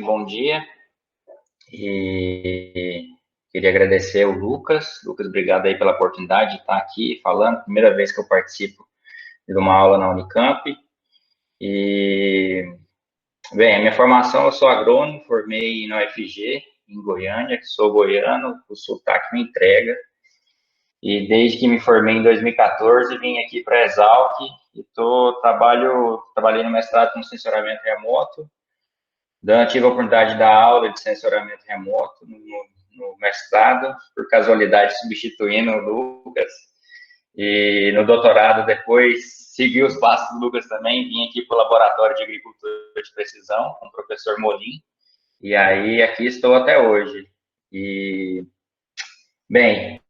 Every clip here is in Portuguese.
bom dia. E queria agradecer ao Lucas. Lucas, obrigado aí pela oportunidade de estar aqui falando. Primeira vez que eu participo de uma aula na Unicamp. E, bem, a minha formação, eu sou agrônomo, formei na UFG, em Goiânia, que sou goiano, o sotaque me entrega. E desde que me formei em 2014, vim aqui para a Exalc e trabalhei no mestrado com sensoramento remoto. Tive a oportunidade de dar aula de sensoramento remoto no mestrado, por casualidade substituindo o Lucas. E no doutorado, depois, segui os passos do Lucas também, vim aqui para o Laboratório de Agricultura de Precisão, com o professor Molim, e aí aqui estou até hoje. E, bem,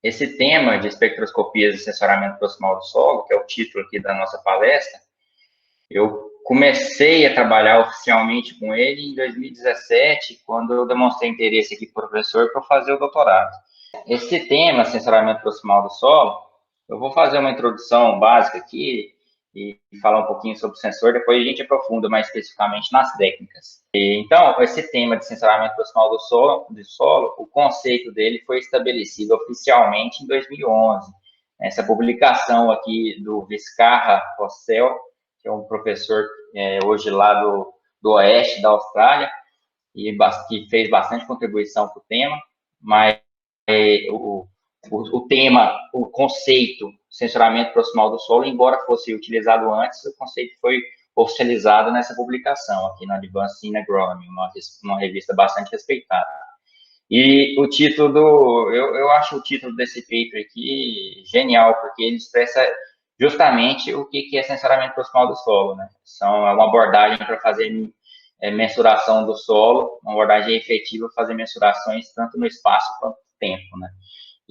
esse tema de espectroscopias e sensoramento proximal do solo, que é o título aqui da nossa palestra, eu comecei a trabalhar oficialmente com ele em 2017, quando eu demonstrei interesse aqui para o professor para fazer o doutorado. Esse tema, sensoramento proximal do solo, eu vou fazer uma introdução básica aqui e falar um pouquinho sobre o sensor, depois a gente aprofunda mais especificamente nas técnicas. Então, esse tema de sensoramento proximal do solo, o conceito dele foi estabelecido oficialmente em 2011. Essa publicação aqui do Vizcarra Rossell, que é um professor hoje lá do oeste da Austrália, e que fez bastante contribuição para o tema, mas o tema, o conceito sensoramento proximal do solo, embora fosse utilizado antes, o conceito foi oficializado nessa publicação aqui na Advanced in Agronomy, uma revista bastante respeitada. E o título eu acho o título desse paper aqui genial, porque ele expressa justamente o que é sensoramento proximal do solo, né? É uma abordagem para fazer mensuração do solo, uma abordagem efetiva para fazer mensurações tanto no espaço quanto no tempo, né?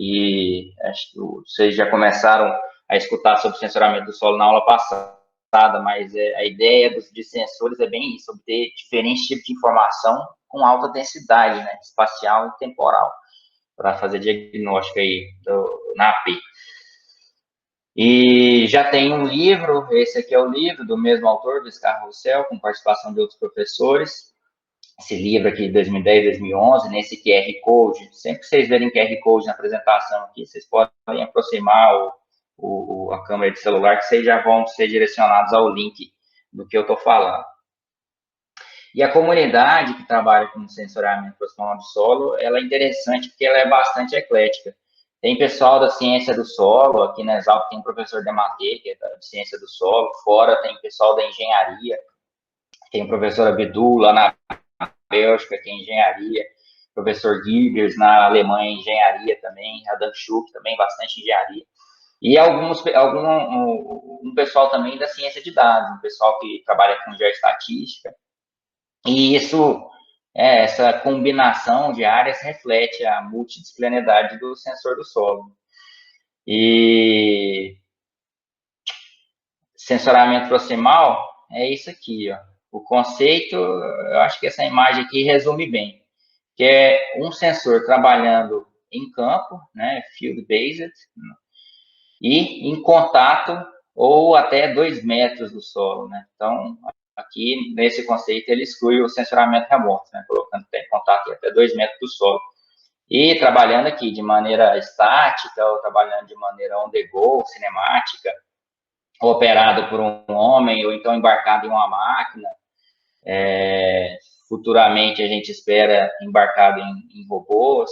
E acho que vocês já começaram a escutar sobre sensoramento do solo na aula passada, mas a ideia de sensores é bem isso, obter diferentes tipos de informação com alta densidade, né, espacial e temporal, para fazer diagnóstico aí na API. E já tem um livro, esse aqui é o livro do mesmo autor, Vizcarra Rossell, com participação de outros professores. Esse livro aqui de 2010, 2011, nesse QR Code, sempre que vocês verem QR Code na apresentação aqui, vocês podem aproximar a câmera de celular, que vocês já vão ser direcionados ao link do que eu estou falando. E a comunidade que trabalha com sensoriamento proximal do solo, ela é interessante porque ela é bastante eclética. Tem pessoal da ciência do solo, aqui na Exalc tem o professor Dematê, que é da ciência do solo, fora tem pessoal da engenharia, tem o professor Abdul lá na Bélgica, que é engenharia, professor Gibbers na Alemanha, engenharia também, Adam Schuch também, bastante engenharia. E um pessoal também da ciência de dados, um pessoal que trabalha com geoestatística. E essa combinação de áreas reflete a multidisciplinaridade do sensor do solo. E sensoramento proximal é isso aqui, ó. O conceito, eu acho que essa imagem aqui resume bem, que é um sensor trabalhando em campo, né, field-based, e em contato ou até 2 metros do solo, né? Então, aqui, nesse conceito, ele exclui o sensoramento remoto, né, colocando em contato até 2 metros do solo. E trabalhando aqui de maneira estática, ou trabalhando de maneira on-the-go, cinemática, operado por um homem, ou então embarcado em uma máquina. Futuramente, a gente espera embarcado em robôs.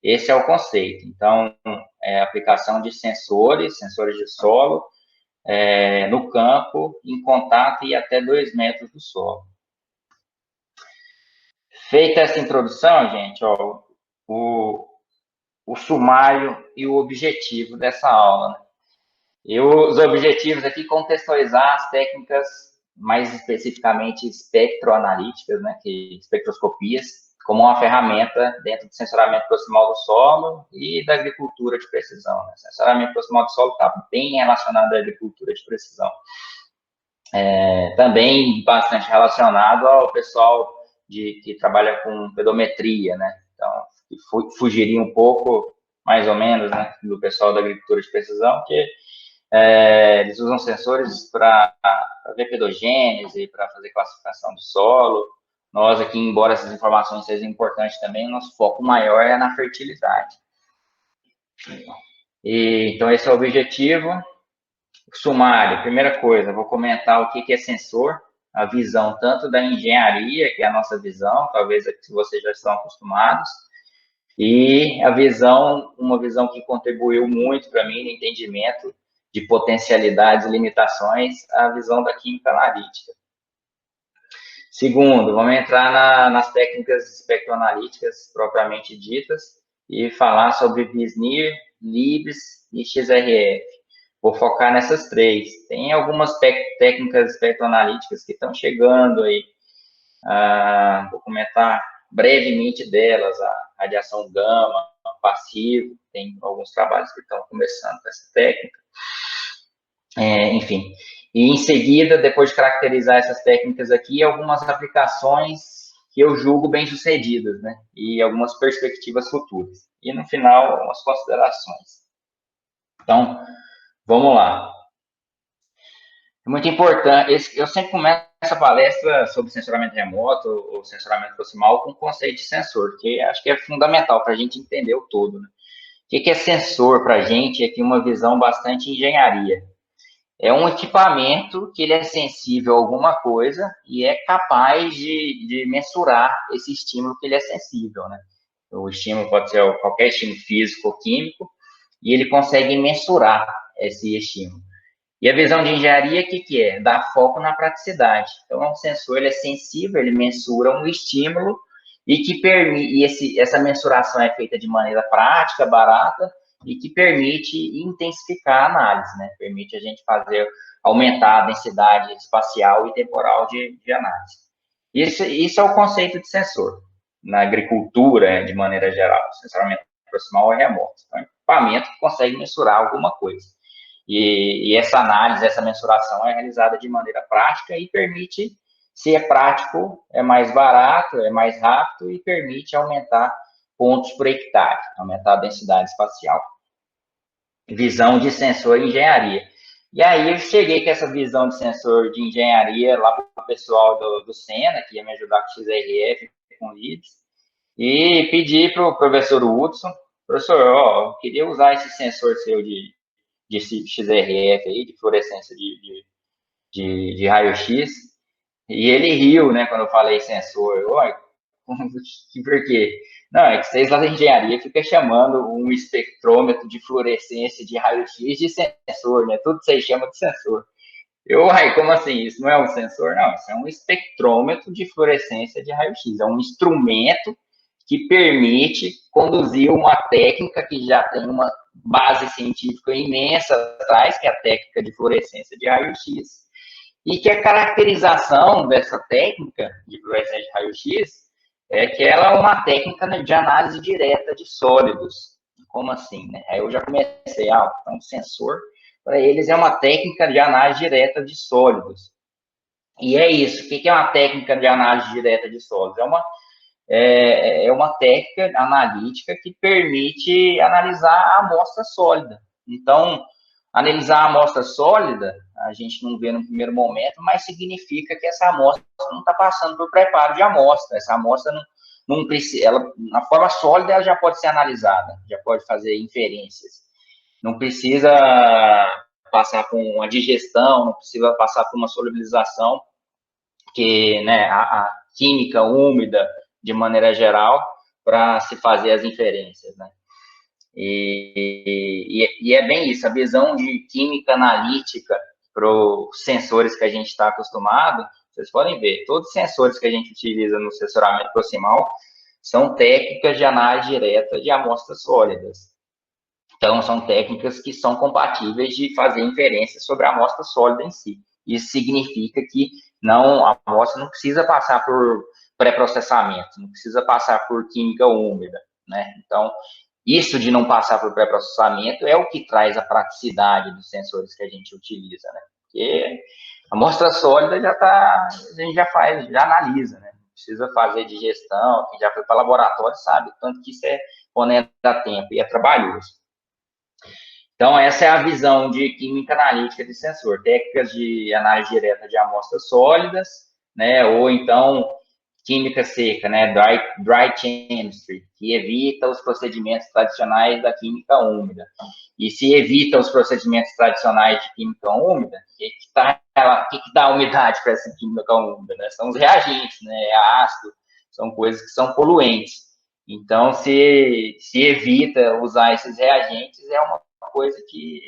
Esse é o conceito. Então, é a aplicação de sensores de solo, no campo, em contato e até 2 metros do solo. Feita essa introdução, gente, ó, o sumário e o objetivo dessa aula, né? E os objetivos aqui, contextualizar as técnicas mais especificamente espectroanalíticas, né, que espectroscopias, como uma ferramenta dentro do sensoramento proximal do solo e da agricultura de precisão, né? Sensoramento proximal do solo está bem relacionado à agricultura de precisão. Também bastante relacionado ao pessoal que trabalha com pedometria, né? Então, fugiria um pouco, mais ou menos, né, do pessoal da agricultura de precisão, que Eles usam sensores para ver pedogênese, para fazer classificação do solo. Nós aqui, embora essas informações sejam importantes também, o nosso foco maior é na fertilidade. Então, esse é o objetivo. Sumário, primeira coisa, vou comentar o que é sensor, a visão tanto da engenharia, que é a nossa visão, talvez aqui vocês já estão acostumados, e a visão, uma visão que contribuiu muito para mim no entendimento de potencialidades e limitações, a visão da química analítica. Segundo, vamos entrar nas técnicas espectroanalíticas propriamente ditas e falar sobre Visnir, Libs e XRF. Vou focar nessas três. Tem algumas técnicas espectroanalíticas que estão chegando aí. Vou comentar brevemente delas, a radiação gama, passivo, tem alguns trabalhos que estão começando com essa técnica. Enfim, e em seguida, depois de caracterizar essas técnicas aqui, algumas aplicações que eu julgo bem-sucedidas, né? E algumas perspectivas futuras. E no final, algumas considerações. Então, vamos lá. É muito importante, eu sempre começo a palestra sobre sensoramento remoto ou sensoramento proximal com o conceito de sensor, que acho que é fundamental para a gente entender o todo, né? O que é sensor para a gente? É aqui uma visão bastante engenharia. É um equipamento que ele é sensível a alguma coisa e é capaz de mensurar esse estímulo que ele é sensível, né? O estímulo pode ser qualquer estímulo físico ou químico, e ele consegue mensurar esse estímulo. E a visão de engenharia, o que é? Dar foco na praticidade. Então, um sensor ele é sensível, ele mensura um estímulo e que permite, essa mensuração é feita de maneira prática, barata, e que permite intensificar a análise, né? Permite a gente aumentar a densidade espacial e temporal de análise. Isso é o conceito de sensor. Na agricultura, de maneira geral, sensoramento proximal ou remoto. Então, é um equipamento que consegue mensurar alguma coisa. E essa análise, essa mensuração é realizada de maneira prática e permite, se é prático, é mais barato, é mais rápido e permite aumentar pontos por hectare, aumentar a densidade espacial. Visão de sensor e engenharia. E aí eu cheguei com essa visão de sensor de engenharia lá para o pessoal do Sena, que ia me ajudar com XRF, com LIDS, e pedi para o professor Hudson, professor, eu queria usar esse sensor seu de XRF aí, de fluorescência de raio-x, e ele riu, né, quando eu falei sensor. Oi, por quê? Não, é que vocês lá da engenharia ficam chamando um espectrômetro de fluorescência de raio-x de sensor, né? Tudo vocês chamam de sensor. Como assim? Isso não é um sensor? Não, isso é um espectrômetro de fluorescência de raio-x. É um instrumento que permite conduzir uma técnica que já tem uma base científica imensa atrás, que é a técnica de fluorescência de raio-x, e que a caracterização dessa técnica de fluorescência de raio-x é que ela é uma técnica de análise direta de sólidos. Como assim, né? Aí eu já comecei, então, sensor, para eles é uma técnica de análise direta de sólidos. E é isso. O que é uma técnica de análise direta de sólidos? É uma técnica analítica que permite analisar a amostra sólida. Então, analisar a amostra sólida, a gente não vê no primeiro momento, mas significa que essa amostra não está passando por preparo de amostra. Essa amostra não precisa, na forma sólida, ela já pode ser analisada, já pode fazer inferências. Não precisa passar por uma digestão, não precisa passar por uma solubilização, que, né, a química úmida, de maneira geral, para se fazer as inferências, né? E é bem isso, a visão de química analítica para os sensores que a gente está acostumado, vocês podem ver, todos os sensores que a gente utiliza no sensoramento proximal são técnicas de análise direta de amostras sólidas. Então, são técnicas que são compatíveis de fazer inferências sobre a amostra sólida em si. Isso significa que a amostra não precisa passar por pré-processamento, não precisa passar por química úmida, né? Então, isso de não passar por pré-processamento é o que traz a praticidade dos sensores que a gente utiliza, né? Porque a amostra sólida a gente já faz, já analisa, né? Não precisa fazer digestão, quem já foi para laboratório sabe, tanto que isso é ponendo a tempo e é trabalhoso. Então, essa é a visão de química analítica de sensor, técnicas de análise direta de amostras sólidas, né, ou então química seca, né, dry chemistry, que evita os procedimentos tradicionais da química úmida. E se evita os procedimentos tradicionais de química úmida, que dá umidade para essa química úmida? Né? São os reagentes, né, é ácido, são coisas que são poluentes. Então, se evita usar esses reagentes, é uma coisa que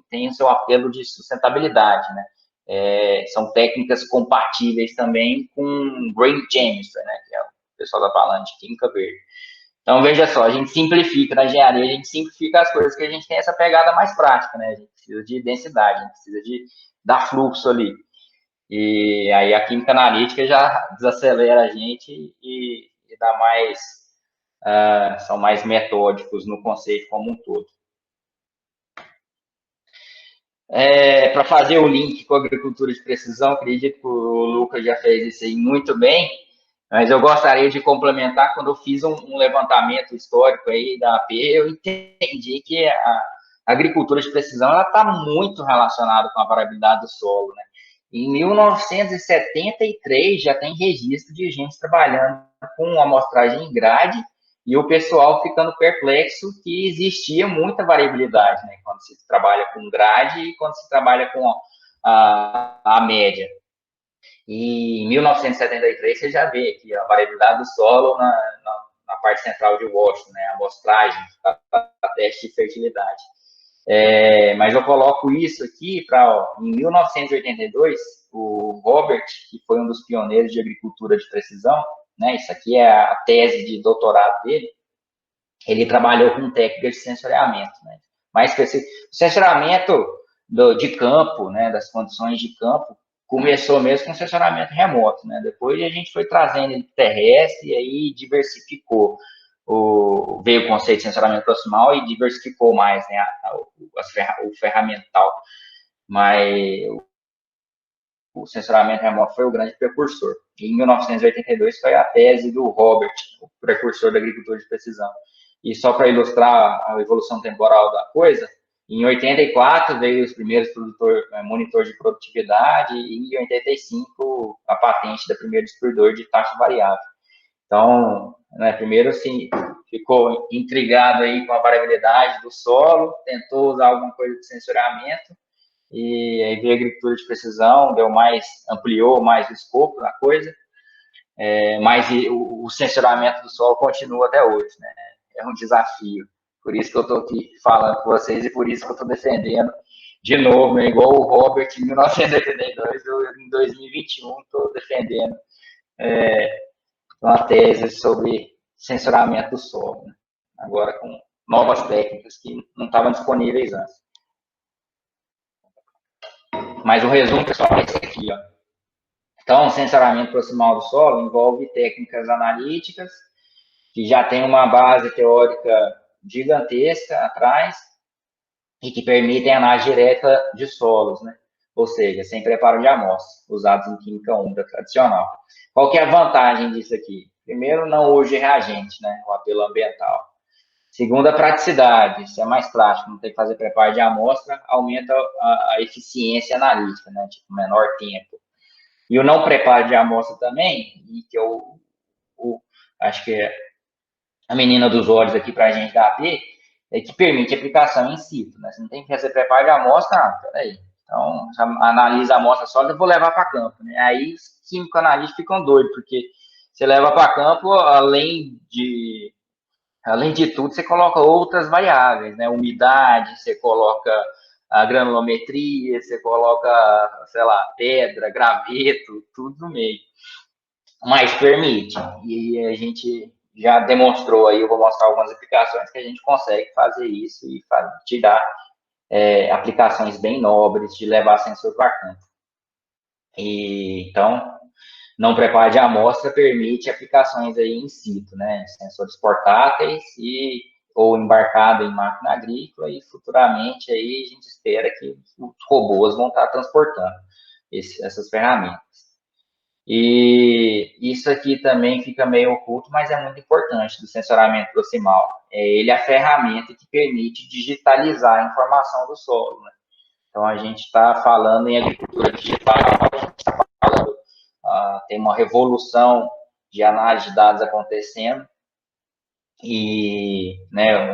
tem o seu apelo de sustentabilidade, né? São técnicas compatíveis também com green chemistry, né? Que é o pessoal está falando de química verde. Então, veja só, a gente simplifica na engenharia, a gente simplifica as coisas, que a gente tem essa pegada mais prática, né? A gente precisa de densidade, a gente precisa de dar fluxo ali. E aí a química analítica já desacelera a gente e dá mais, são mais metódicos no conceito como um todo. Para fazer o link com a agricultura de precisão, acredito que o Lucas já fez isso aí muito bem, mas eu gostaria de complementar. Quando eu fiz um levantamento histórico aí da AP, eu entendi que a agricultura de precisão está muito relacionada com a variabilidade do solo, né? Em 1973 já tem registro de gente trabalhando com amostragem em grade e o pessoal ficando perplexo que existia muita variabilidade, né? Quando se trabalha com grade e quando se trabalha com a média. E em 1973 você já vê aqui a variabilidade do solo na parte central de Washington, né? A amostragem, a teste de fertilidade. Mas eu coloco isso aqui para, em 1982, o Robert, que foi um dos pioneiros de agricultura de precisão, né? Isso aqui é a tese de doutorado dele. Ele trabalhou com técnicas de sensoriamento, né? Mais específico, o sensoriamento de campo, né? Das condições de campo, começou mesmo com sensoramento remoto, né? Depois a gente foi trazendo ele terrestre e aí diversificou. Veio o conceito de sensoramento proximal e diversificou mais, né, o ferramental. Mas o sensoramento remoto foi o grande precursor. E em 1982 foi a tese do Robert, o precursor da agricultura de precisão. E só para ilustrar a evolução temporal da coisa, em 84 veio os primeiros monitor de produtividade e em 85 a patente da primeiro distribuidor de taxa variável. Então, né, primeiro assim, ficou intrigado aí com a variabilidade do solo, tentou usar alguma coisa de sensoriamento e aí veio a agricultura de precisão, ampliou mais o escopo da coisa, mas o sensoramento do solo continua até hoje, né? É um desafio. Por isso que eu estou aqui falando com vocês e por isso que eu estou defendendo de novo, né? Igual o Robert em 1982, eu em 2021 estou defendendo uma tese sobre sensoramento do solo, né? Agora com novas técnicas que não estavam disponíveis antes. Mas o resumo, pessoal, é esse aqui, ó. Então, o sensoramento proximal do solo envolve técnicas analíticas que já tem uma base teórica gigantesca atrás e que permitem análise direta de solos, né? Ou seja, sem preparo de amostra, usados em química úmida tradicional. Qual que é a vantagem disso aqui? Primeiro, não urge reagente, né? O apelo ambiental. Segundo, a praticidade. Isso é mais prático, não tem que fazer preparo de amostra, aumenta a eficiência analítica, né? Tipo, menor tempo. E o não preparo de amostra também, e que acho que é a menina dos olhos aqui para a gente da AP, é que permite aplicação in situ, né? Você não tem que fazer preparo de amostra, peraí. Então, analisa a amostra sólida, eu vou levar para campo, né? Aí os químicos analistas ficam doidos, porque você leva para campo, além de tudo, você coloca outras variáveis, né? Umidade, você coloca a granulometria, você coloca, sei lá, pedra, graveto, tudo no meio. Mas permite. E a gente já demonstrou aí, eu vou mostrar algumas aplicações que a gente consegue fazer isso e tirar aplicações bem nobres de levar sensor para campo. Então, não preparo de amostra permite aplicações aí in situ, né? Sensores portáteis ou embarcado em máquina agrícola e futuramente aí a gente espera que os robôs vão estar transportando essas ferramentas. E isso aqui também fica meio oculto, mas é muito importante do sensoramento proximal. Ele é a ferramenta que permite digitalizar a informação do solo, né? Então, a gente está falando em agricultura digital, a gente está falando, tem uma revolução de análise de dados acontecendo, e né,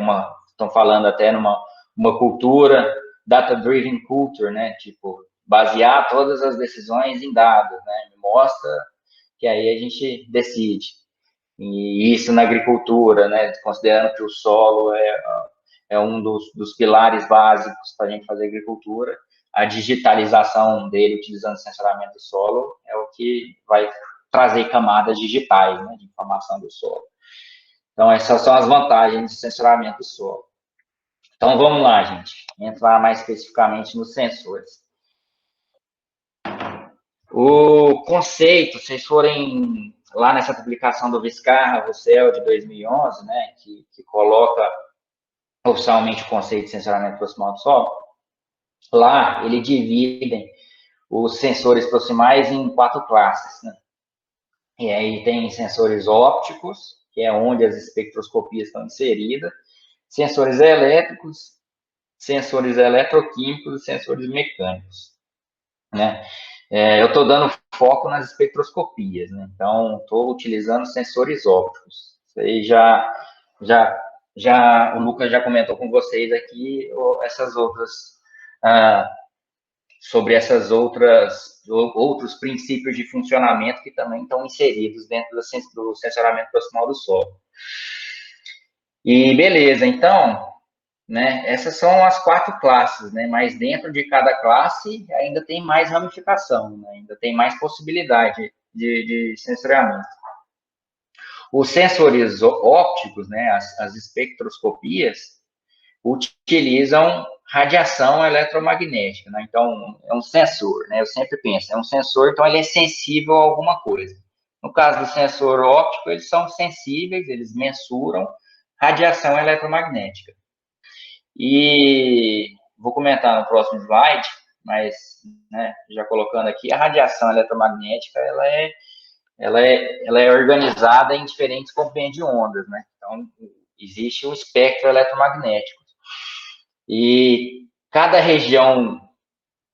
estão falando até uma cultura, data-driven culture, né, tipo, basear todas as decisões em dados, né, mostra que aí a gente decide. E isso na agricultura, né, considerando que o solo é um dos pilares básicos para a gente fazer agricultura, a digitalização dele, utilizando sensoramento do solo, é o que vai trazer camadas digitais, né, de informação do solo. Então, essas são as vantagens do sensoramento do solo. Então, vamos lá, gente. Entrar mais especificamente nos sensores. O conceito, se vocês forem lá nessa publicação do Vizcarra, Roussel, de 2011, né, que coloca oficialmente o conceito de sensoramento proximal do solo, lá eles dividem os sensores proximais em 4 classes, né? E aí tem sensores ópticos, que é onde as espectroscopias estão inseridas, sensores elétricos, sensores eletroquímicos e sensores mecânicos, né? Eu estou dando foco nas espectroscopias, né? Então, estou utilizando sensores ópticos. Isso aí o Lucas já comentou com vocês aqui essas outras, sobre essas outros princípios de funcionamento que também estão inseridos dentro do sensoramento proximal do solo. E beleza, então, né, essas são as 4 classes, né, mas dentro de cada classe ainda tem mais ramificação, né, ainda tem mais possibilidade de sensoriamento. Os sensores ópticos, né, as espectroscopias, utilizam radiação eletromagnética, né? Então, é um sensor, né? Eu sempre penso, é um sensor, então ele é sensível a alguma coisa. No caso do sensor óptico, eles são sensíveis, eles mensuram radiação eletromagnética. E vou comentar no próximo slide, mas né, já colocando aqui, a radiação eletromagnética, ela é organizada em diferentes comprimentos de ondas, né? Então, existe um espectro eletromagnético. E cada região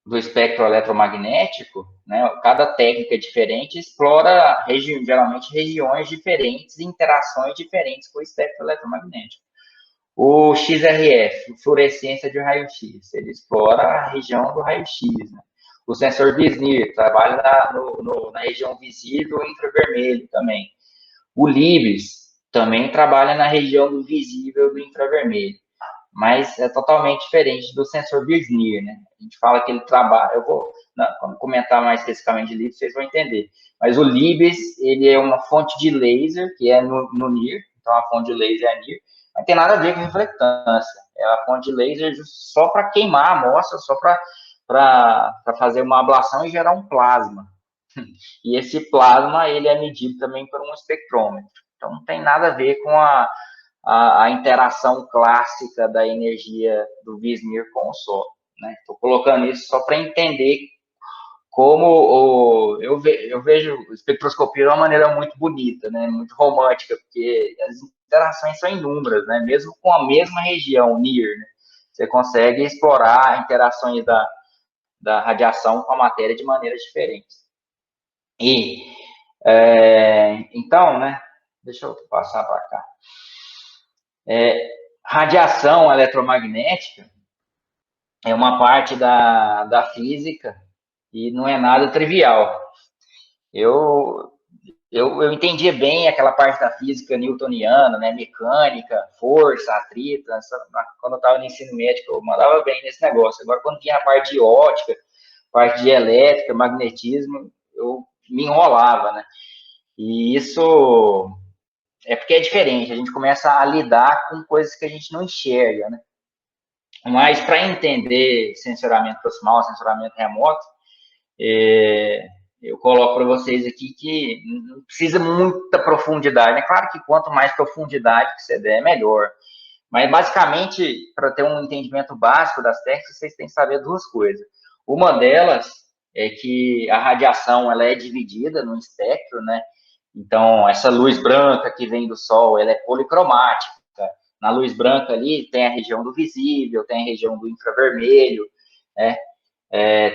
do espectro eletromagnético, né, cada técnica diferente explora geralmente regiões diferentes, interações diferentes com o espectro eletromagnético. O XRF, fluorescência de raio-x, ele explora a região do raio-x. Né? O sensor Visnir trabalha na região visível e infravermelho também. O Libres também trabalha na região do visível e do infravermelho, mas é totalmente diferente do sensor Visnir, né? A gente fala que ele trabalha, quando comentar mais especificamente de Libres, vocês vão entender. Mas o Libres, ele é uma fonte de laser, que é no NIR, então a fonte de laser é NIR, não tem nada a ver com reflectância. É a fonte de laser só para queimar a amostra, só para fazer uma ablação e gerar um plasma. E esse plasma, ele é medido também por um espectrômetro. Então, não tem nada a ver com a interação clássica da energia do Visnir com o Sol. Estou colocando isso só para entender como eu vejo espectroscopia de uma maneira muito bonita, né? Muito romântica, porque as interações são inúmeras, né? Mesmo com a mesma região, NIR, né? Você consegue explorar interações da radiação com a matéria de maneiras diferentes. E, então, né? Deixa eu passar para cá. Radiação eletromagnética é uma parte da física e não é nada trivial. Eu entendia bem aquela parte da física newtoniana, né, mecânica, força, atrito, quando eu estava no ensino médio, eu mandava bem nesse negócio. Agora, quando tinha a parte de ótica, parte de elétrica, magnetismo, eu me enrolava, né? E isso é porque é diferente, a gente começa a lidar com coisas que a gente não enxerga, né? Mas para entender sensoramento proximal, sensoramento remoto, eu coloco para vocês aqui que não precisa muita profundidade. É claro que quanto mais profundidade que você der, melhor. Mas, basicamente, para ter um entendimento básico das técnicas, vocês têm que saber 2 coisas. Uma delas é que a radiação ela é dividida no espectro, né? Então, essa luz branca que vem do Sol, ela é policromática. Na luz branca ali tem a região do visível, tem a região do infravermelho, né?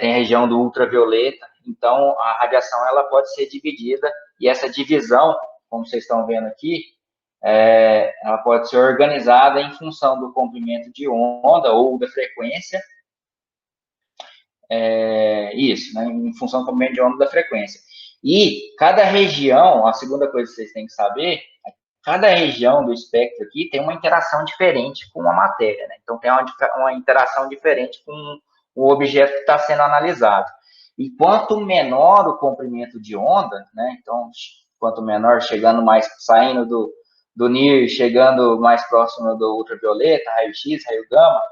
Tem a região do ultravioleta. Então, a radiação ela pode ser dividida, e essa divisão, como vocês estão vendo aqui, ela pode ser organizada em função do comprimento de onda ou da frequência. Isso, né? Em função do comprimento de onda da frequência. E cada região, a segunda coisa que vocês têm que saber, cada região do espectro aqui tem uma interação diferente com a matéria, né? Então, tem uma interação diferente com o objeto que está sendo analisado. E quanto menor o comprimento de onda, né? Então, quanto menor, chegando mais, saindo do NIR, chegando mais próximo do ultravioleta, raio-x, raio gama,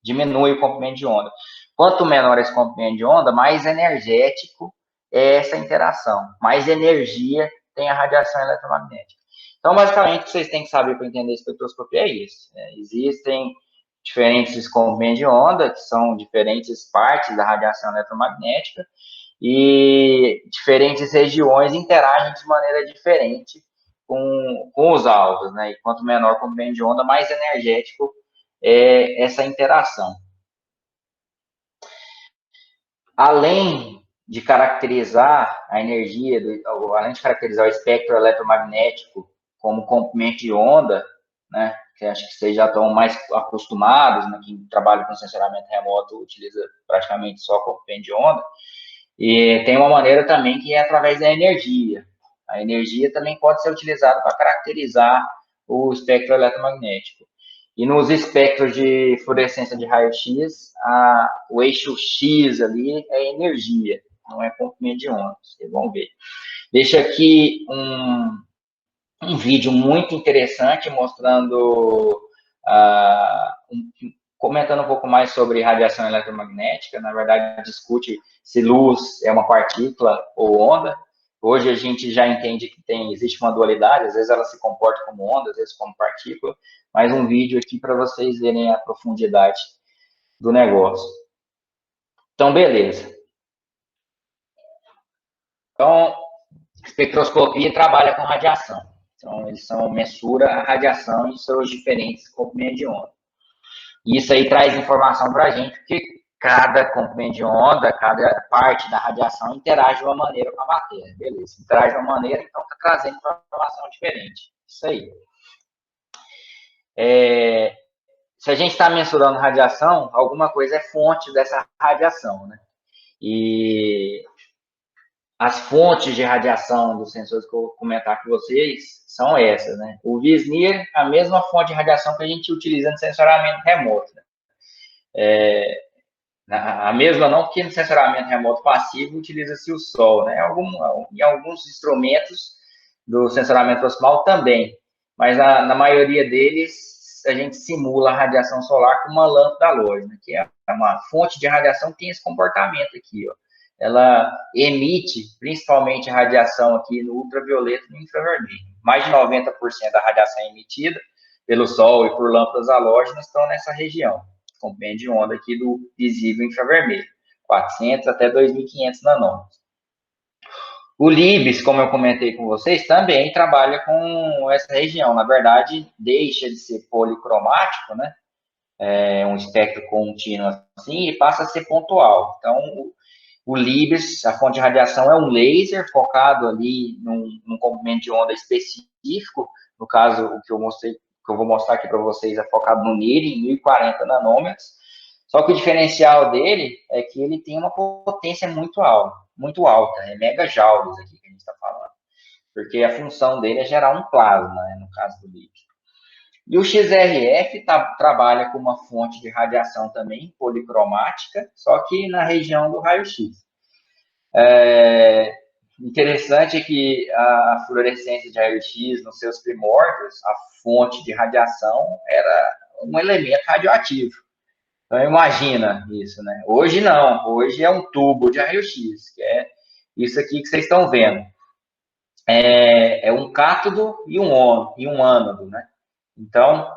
diminui o comprimento de onda. Quanto menor esse comprimento de onda, mais energético é essa interação, mais energia tem a radiação eletromagnética. Então, basicamente, o que vocês têm que saber para entender a espectroscopia é isso. Existem diferentes comprimentos de onda, que são diferentes partes da radiação eletromagnética, e diferentes regiões interagem de maneira diferente com os alvos, né? E quanto menor o comprimento de onda, mais energético é essa interação. Além de caracterizar a energia, além de caracterizar o espectro eletromagnético como comprimento de onda, né, que acho que vocês já estão mais acostumados, né, quem trabalha com sensoramento remoto utiliza praticamente só comprimento de onda, e tem uma maneira também que é através da energia. A energia também pode ser utilizada para caracterizar o espectro eletromagnético. E nos espectros de fluorescência de raio-x, o eixo X ali é energia, não é comprimento de onda. Vocês vão ver. Deixa aqui um vídeo muito interessante mostrando, comentando um pouco mais sobre radiação eletromagnética. Na verdade, discute se luz é uma partícula ou onda. Hoje a gente já entende que existe uma dualidade, às vezes ela se comporta como onda, às vezes como partícula. Mais um vídeo aqui para vocês verem a profundidade do negócio. Então, beleza. Então, espectroscopia trabalha com radiação. Então, eles mensura a radiação em seus diferentes comprimentos de onda. E isso aí traz informação para a gente, porque cada comprimento de onda, cada parte da radiação interage de uma maneira com a matéria. Beleza, interage de uma maneira, então está trazendo informação diferente. Isso aí. Se a gente está mensurando radiação, alguma coisa é fonte dessa radiação, né? E as fontes de radiação dos sensores que eu vou comentar com vocês são essas, né? O VISNIR, a mesma fonte de radiação que a gente utiliza no sensoramento remoto, né? A mesma não, porque no sensoramento remoto passivo utiliza-se o Sol, né? Em alguns instrumentos do sensoramento proximal também, mas na maioria deles a gente simula a radiação solar com uma lâmpada halógena, né? Que é uma fonte de radiação que tem esse comportamento aqui, ó. Ela emite principalmente a radiação aqui no ultravioleta e no infravermelho. Mais de 90% da radiação emitida pelo Sol e por lâmpadas halógenas estão nessa região. Comprimento de onda aqui do visível infravermelho, 400 até 2.500 nanômetros. O LIBS, como eu comentei com vocês, também trabalha com essa região. Na verdade, deixa de ser policromático, né? É um espectro contínuo assim, e passa a ser pontual. Então, o LIBS, a fonte de radiação, é um laser focado ali num comprimento de onda específico. No caso, o que eu vou mostrar aqui para vocês é focado no NIR, em 1040 nanômetros. Só que o diferencial dele é que ele tem uma potência muito alta, é megajoules aqui que a gente está falando. Porque a função dele é gerar um plasma, né, no caso do LIBS. E o XRF trabalha com uma fonte de radiação também, policromática, só que na região do raio-x. Interessante é que a fluorescência de raio-x, nos seus primórdios, a fonte de radiação era um elemento radioativo. Então, imagina isso, né? Hoje não, hoje é um tubo de raio-x, que é isso aqui que vocês estão vendo. É um cátodo e um ânodo, né? Então,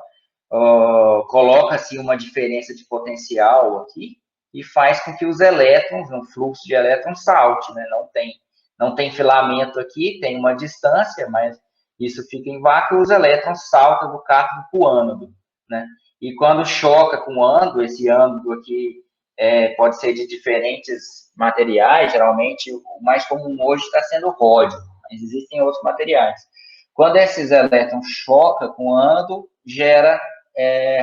coloca-se uma diferença de potencial aqui, e faz com que os elétrons, um fluxo de elétrons, salte, né? Não tem filamento aqui, tem uma distância, mas isso fica em vácuo e os elétrons saltam do cátodo para o ânodo, né? E quando choca com o ânodo, esse ânodo aqui pode ser de diferentes materiais, geralmente o mais comum hoje está sendo o ródio, mas existem outros materiais. Quando esses elétrons chocam com o ânodo, gera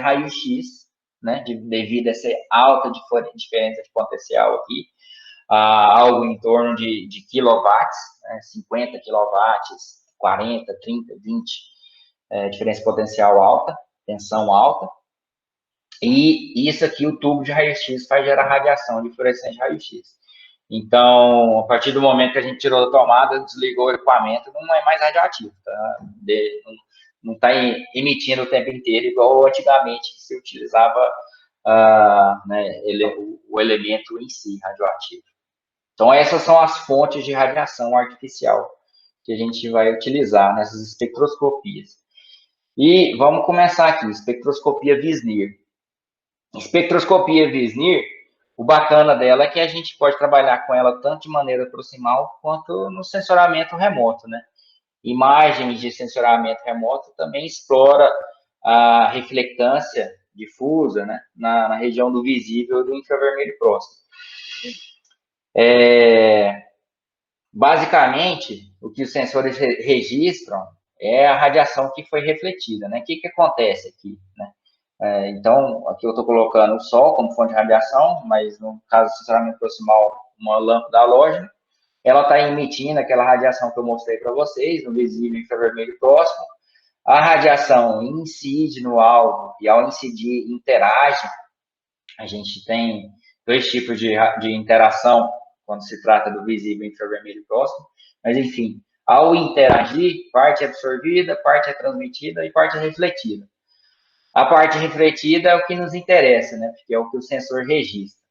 raio-x, né, devido a essa alta diferença de potencial aqui, algo em torno de quilowatts, né, 50 quilowatts, 40, 30, 20, diferença potencial alta, tensão alta. E isso aqui, o tubo de raio-x, faz gerar radiação de fluorescente raio-x. Então, a partir do momento que a gente tirou da tomada, desligou o equipamento, não é mais radioativo, tá? Não está emitindo o tempo inteiro, igual antigamente que se utilizava né, o elemento em si, radioativo. Então, essas são as fontes de radiação artificial que a gente vai utilizar nessas espectroscopias. E vamos começar aqui, espectroscopia Wisnir. Espectroscopia Wisnir, o bacana dela é que a gente pode trabalhar com ela tanto de maneira proximal quanto no sensoramento remoto, né? Imagens de sensoramento remoto também explora a reflectância difusa, né, na região do visível e do infravermelho próximo. Basicamente, o que os sensores registram é a radiação que foi refletida, né? O que acontece aqui, né? Então, aqui eu estou colocando o Sol como fonte de radiação, mas no caso do sensoramento proximal, uma lâmpada halógena, ela está emitindo aquela radiação que eu mostrei para vocês, no visível e infravermelho próximo. A radiação incide no alvo e, ao incidir, interage. A gente tem dois tipos de interação quando se trata do visível e infravermelho próximo. Mas, enfim, ao interagir, parte é absorvida, parte é transmitida e parte é refletida. A parte refletida é o que nos interessa, né? Porque é o que o sensor registra.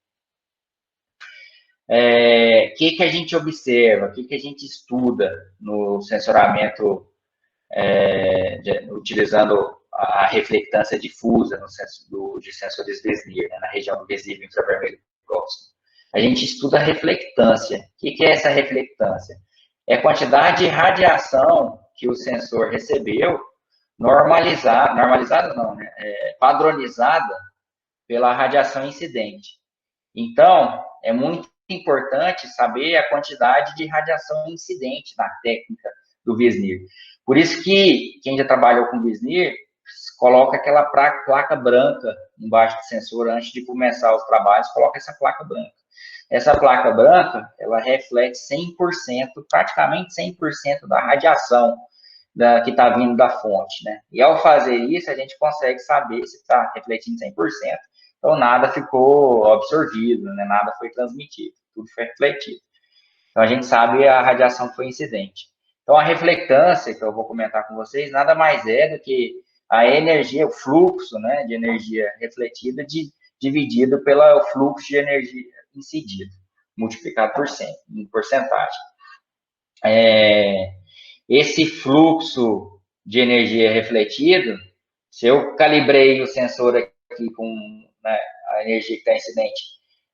O que a gente observa, o que a gente estuda no sensoramento utilizando a reflectância difusa de sensores Wisnir, né, na região do visível infravermelho próximo. A gente estuda a reflectância. O que é essa reflectância? É a quantidade de radiação que o sensor recebeu normalizada não, né, padronizada pela radiação incidente. Então, é muito importante saber a quantidade de radiação incidente na técnica do Wisnir. Por isso que quem já trabalhou com Wisnir coloca aquela placa branca embaixo do sensor antes de começar os trabalhos, coloca essa placa branca. Essa placa branca, ela reflete 100%, praticamente 100% da radiação que está vindo da fonte, né? E ao fazer isso, a gente consegue saber se está refletindo 100%, então nada ficou absorvido, né? Nada foi transmitido, tudo foi refletido. Então a gente sabe a radiação que foi incidente. Então a reflectância, que eu vou comentar com vocês, nada mais é do que a energia, o fluxo, né, de energia refletida dividido pelo fluxo de energia incidida, multiplicado por 100, em porcentagem. Esse fluxo de energia refletido, se eu calibrei o sensor aqui com, né, a energia que está incidente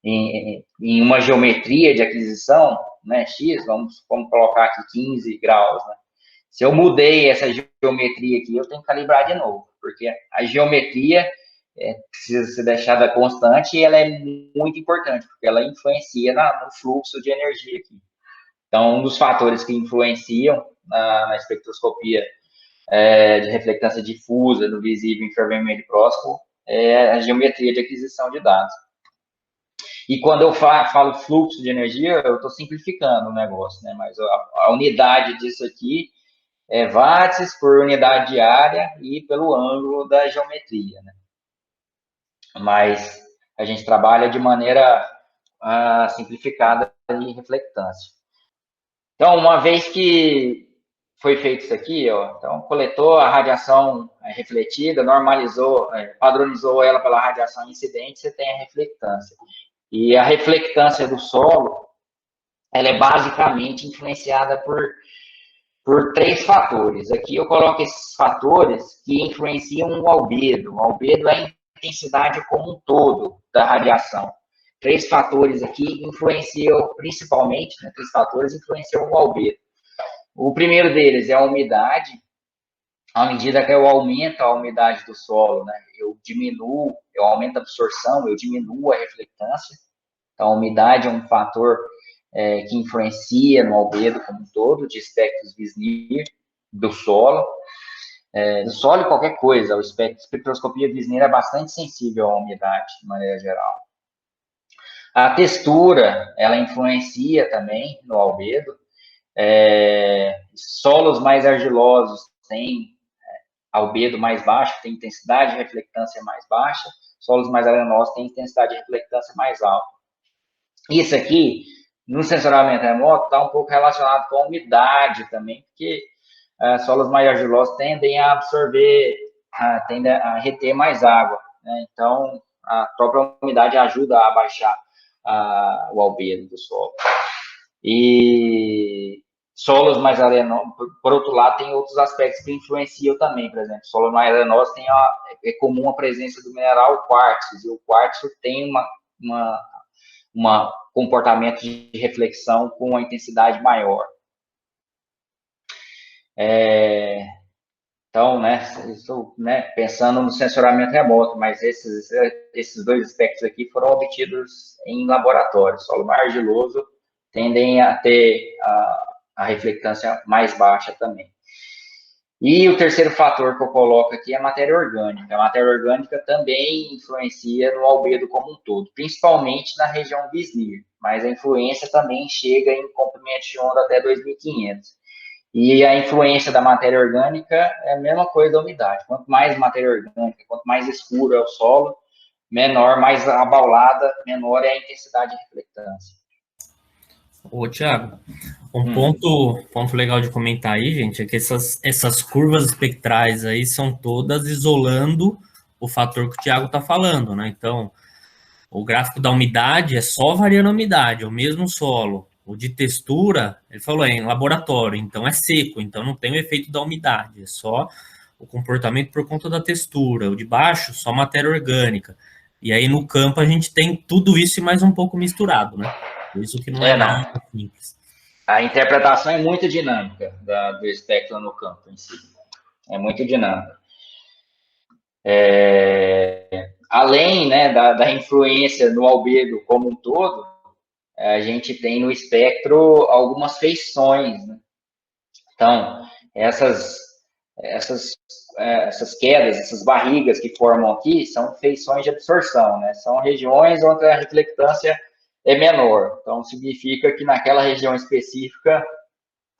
em uma geometria de aquisição, né, X, vamos colocar aqui 15 graus, né? Se eu mudei essa geometria aqui, eu tenho que calibrar de novo, porque a geometria precisa ser deixada constante e ela é muito importante, porque ela influencia no fluxo de energia aqui. Então, um dos fatores que influenciam na espectroscopia de reflectância difusa no visível infravermelho próximo é a geometria de aquisição de dados. E quando eu falo fluxo de energia, eu estou simplificando o negócio, né? Mas a unidade disso aqui é watts por unidade de área e pelo ângulo da geometria, né? Mas a gente trabalha de maneira simplificada de reflectância. Então, uma vez que foi feito isso aqui, ó, então coletou a radiação refletida, normalizou, padronizou ela pela radiação incidente, você tem a reflectância. E a reflectância do solo, ela é basicamente influenciada por três fatores. Aqui eu coloco esses fatores que influenciam o albedo. O albedo é a intensidade como um todo da radiação. três fatores aqui influenciam, principalmente, né, três fatores influenciam o albedo. O primeiro deles é a umidade. À medida que eu aumento a umidade do solo, né, eu aumento a absorção, eu diminuo a reflectância. Então, a umidade é um fator que influencia no albedo como um todo, de espectros Wisnir do solo. Do solo e qualquer coisa, a espectroscopia Wisnir é bastante sensível à umidade, de maneira geral. A textura, ela influencia também no albedo. Solos mais argilosos têm albedo mais baixo, tem intensidade de reflectância mais baixa. Solos mais arenosos têm intensidade de reflectância mais alta. Isso aqui, no sensoramento remoto, está um pouco relacionado com a umidade também, porque solos mais argilosos tendem a absorver, tendem a reter mais água, né? Então, a própria umidade ajuda a baixar o albedo do solo. E solos mais arenosos, por outro lado, tem outros aspectos que influenciam também, por exemplo, solos mais arenosos é comum a presença do mineral quartzo, e o quartzo tem uma comportamento de reflexão com uma intensidade maior. Então, né, estou, né, pensando no sensoramento remoto, mas esses dois aspectos aqui foram obtidos em laboratório. Solo mais argiloso tendem a ter a reflectância mais baixa também. E o terceiro fator que eu coloco aqui é a matéria orgânica. A matéria orgânica também influencia no albedo como um todo, principalmente na região Wisnir, mas a influência também chega em comprimento de onda até 2.500. E a influência da matéria orgânica é a mesma coisa da umidade. Quanto mais matéria orgânica, quanto mais escuro é o solo, menor, mais abaulada, menor é a intensidade de reflectância. Ô, Thiago, um ponto legal de comentar aí, gente, é que essas curvas espectrais aí são todas isolando o fator que o Thiago está falando, né? Então, o gráfico da umidade é só variando a umidade, é o mesmo solo. O de textura, ele falou, é em laboratório, então é seco, então não tem o efeito da umidade, é só o comportamento por conta da textura. O de baixo, só matéria orgânica. E aí no campo a gente tem tudo isso e mais um pouco misturado, né? Por isso que não é nada simples. A interpretação é muito dinâmica do espectro no campo em si. É muito dinâmica. Além, né, da influência no albedo como um todo, a gente tem no espectro algumas feições, né? Então, essas quedas, essas barrigas que formam aqui, são feições de absorção, né? São regiões onde a reflectância é menor. Então, significa que naquela região específica,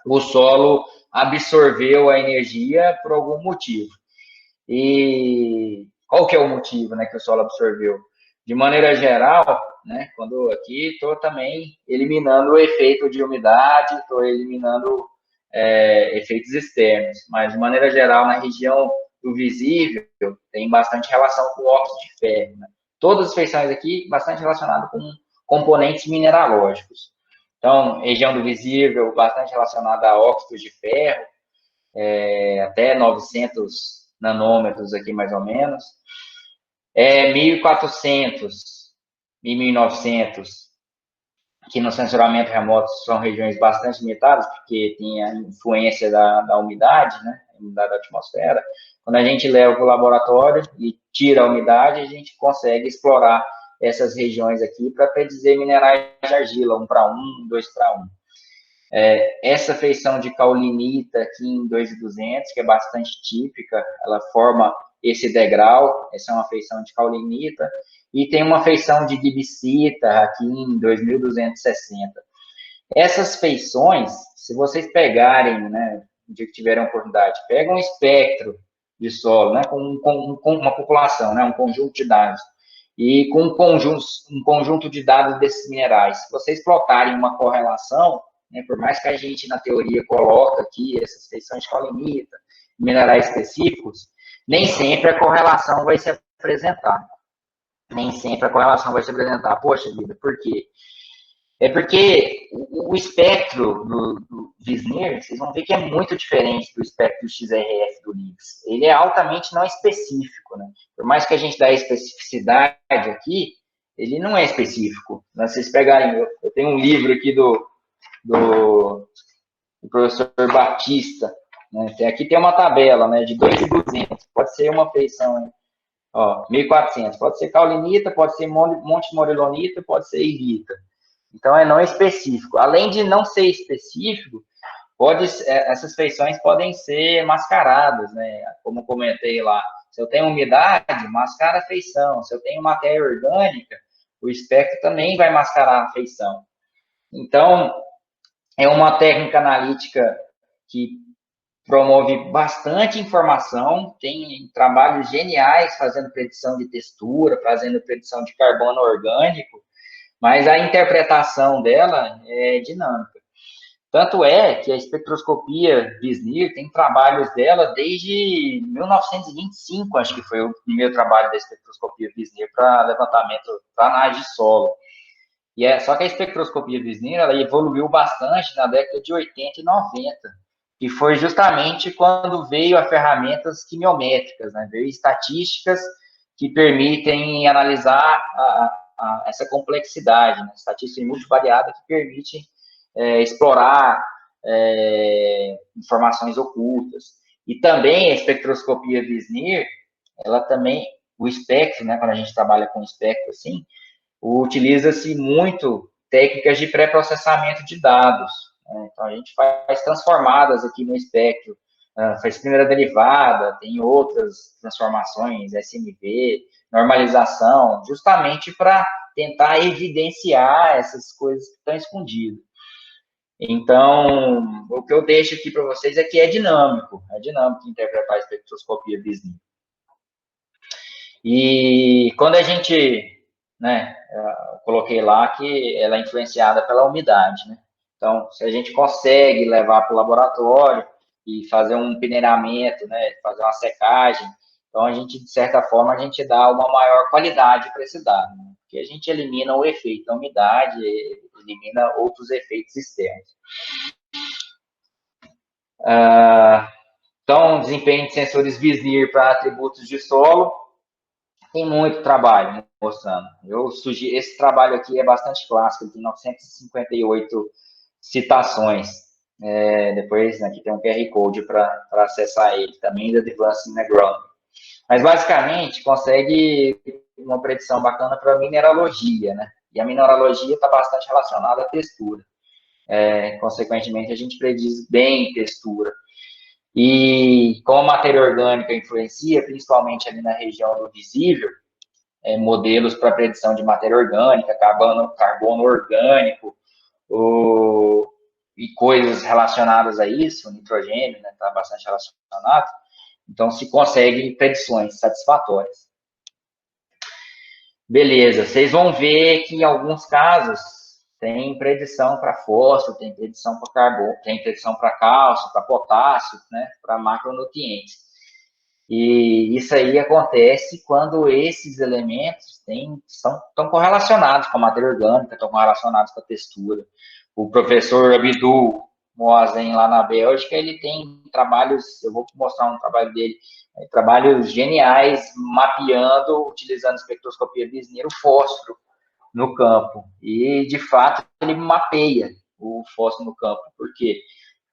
o solo absorveu a energia por algum motivo. E qual que é o motivo, né, que o solo absorveu? De maneira geral, né, quando aqui estou também eliminando o efeito de umidade, estou eliminando efeitos externos, mas de maneira geral, na região do visível, tem bastante relação com o óxido de ferro. Né? Todas as feições aqui, bastante relacionado com componentes mineralógicos. Então, região do visível, bastante relacionada a óxido de ferro, até 900 nanômetros aqui, mais ou menos. 1400 e 1900, que no sensoramento remoto são regiões bastante limitadas, porque tem a influência da umidade, né, a umidade da atmosfera. Quando a gente leva para o laboratório e tira a umidade, a gente consegue explorar essas regiões aqui para predizer minerais de argila, 1:1, 2:1. Essa feição de caulinita aqui em 2.200, que é bastante típica, ela forma esse degrau, essa é uma feição de caulinita, e tem uma feição de gibsita aqui em 2.260. Essas feições, se vocês pegarem, né, no dia que tiverem oportunidade, pegam um espectro de solo, né, com uma população, né, um conjunto de dados, e com um conjunto de dados desses minerais. Se vocês plotarem uma correlação, né, por mais que a gente, na teoria, coloca aqui essas feições de caulinita, minerais específicos, nem sempre a correlação vai se apresentar. Nem sempre a correlação vai se apresentar. Poxa vida, por quê? É porque o espectro do Wisnir, vocês vão ver que é muito diferente do espectro do XRF do LIGS. Ele é altamente não específico, né? Por mais que a gente dê a especificidade aqui, ele não é específico. Né? Vocês pegarem, eu tenho um livro aqui do professor Batista, né? Aqui tem uma tabela, né, de 2.200, pode ser uma feição, ó, 1.400, pode ser caulinita, pode ser monte morelonita, pode ser irrita. Então, é não específico. Além de não ser específico, essas feições podem ser mascaradas, né? Como comentei lá, se eu tenho umidade, mascara a feição. Se eu tenho matéria orgânica, o espectro também vai mascarar a feição. Então, é uma técnica analítica que promove bastante informação, tem trabalhos geniais fazendo predição de textura, fazendo predição de carbono orgânico, mas a interpretação dela é dinâmica. Tanto é que a espectroscopia Wisnir tem trabalhos dela desde 1925, acho que foi o primeiro trabalho da espectroscopia Wisnir para levantamento, para análise de solo. Só que a espectroscopia Wisnir ela evoluiu bastante na década de 80 e 90, que foi justamente quando veio a ferramentas quimiométricas, né? Veio estatísticas que permitem analisar essa complexidade, né? Estatística multivariada que permite explorar informações ocultas. E também a espectroscopia Wisnir, ela também, o espectro, né, quando a gente trabalha com espectro assim, utiliza-se muito técnicas de pré-processamento de dados. Né? Então, a gente faz transformadas aqui no espectro, faz primeira derivada, tem outras transformações, SNV, normalização, justamente para tentar evidenciar essas coisas que estão escondidas. Então, o que eu deixo aqui para vocês é que é dinâmico interpretar a espectroscopia Wisnir. E quando a gente, né, eu coloquei lá que ela é influenciada pela umidade, né? Então, se a gente consegue levar para o laboratório e fazer um peneiramento, né, fazer uma secagem, então a gente, de certa forma, a gente dá uma maior qualidade para esse dado, né? Porque a gente elimina o efeito da umidade, elimina outros efeitos externos. Então, desempenho de sensores Wisnir para atributos de solo, tem muito trabalho mostrando. Eu sugiro, esse trabalho aqui é bastante clássico, ele tem 958 citações. Depois, aqui tem um QR Code para acessar ele, também da Advanced Agronomy. Mas, basicamente, consegue uma predição bacana para a mineralogia, né? E a mineralogia está bastante relacionada à textura. Consequentemente, a gente prediz bem textura. E como a matéria orgânica influencia, principalmente ali na região do visível, modelos para predição de matéria orgânica, carbono orgânico, e coisas relacionadas a isso, o nitrogênio, né, está bastante relacionado, então se consegue predições satisfatórias. Beleza, vocês vão ver que em alguns casos tem predição para fósforo, tem predição para carbono, tem predição para cálcio, para potássio, né, para macronutrientes. E isso aí acontece quando esses elementos estão correlacionados com a matéria orgânica, estão correlacionados com a textura. O professor Abdul Moazen, lá na Bélgica, ele tem trabalhos, eu vou mostrar um trabalho dele, trabalhos geniais, mapeando, utilizando espectroscopia Wisnir, o fósforo no campo. E, de fato, ele mapeia o fósforo no campo. Por quê?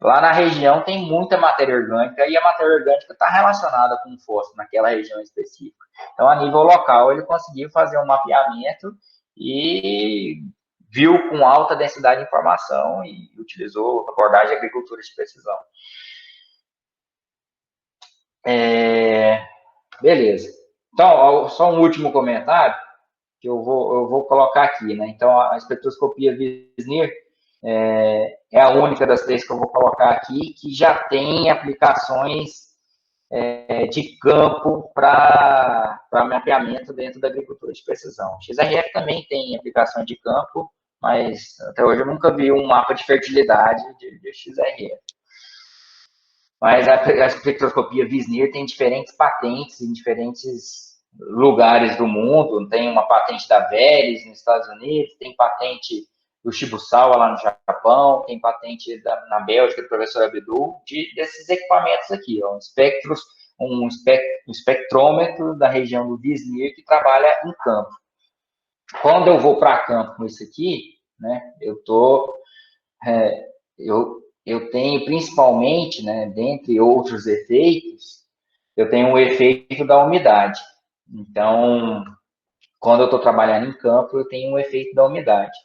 Lá na região tem muita matéria orgânica e a matéria orgânica está relacionada com o fósforo naquela região específica. Então, a nível local, ele conseguiu fazer um mapeamento e viu com alta densidade de informação e utilizou abordagem de agricultura de precisão. Beleza. Então, só um último comentário que eu vou colocar aqui, né? Então, a espectroscopia Wisnir é a única das três que eu vou colocar aqui que já tem aplicações de campo para mapeamento dentro da agricultura de precisão. XRF também tem aplicações de campo, mas até hoje eu nunca vi um mapa de fertilidade de XRF. Mas a espectroscopia Wisnir tem diferentes patentes em diferentes lugares do mundo. Tem uma patente da Veris nos Estados Unidos, tem patente do Shibusawa lá no Japão, tem patente na Bélgica do professor Abdul, desses equipamentos aqui, ó, um espectrômetro da região do Wisnir que trabalha em campo. Quando eu vou para campo com isso aqui, né, eu tenho principalmente, né, dentre outros efeitos, eu tenho o efeito da umidade. Então, quando eu estou trabalhando em campo, eu tenho um efeito da umidade.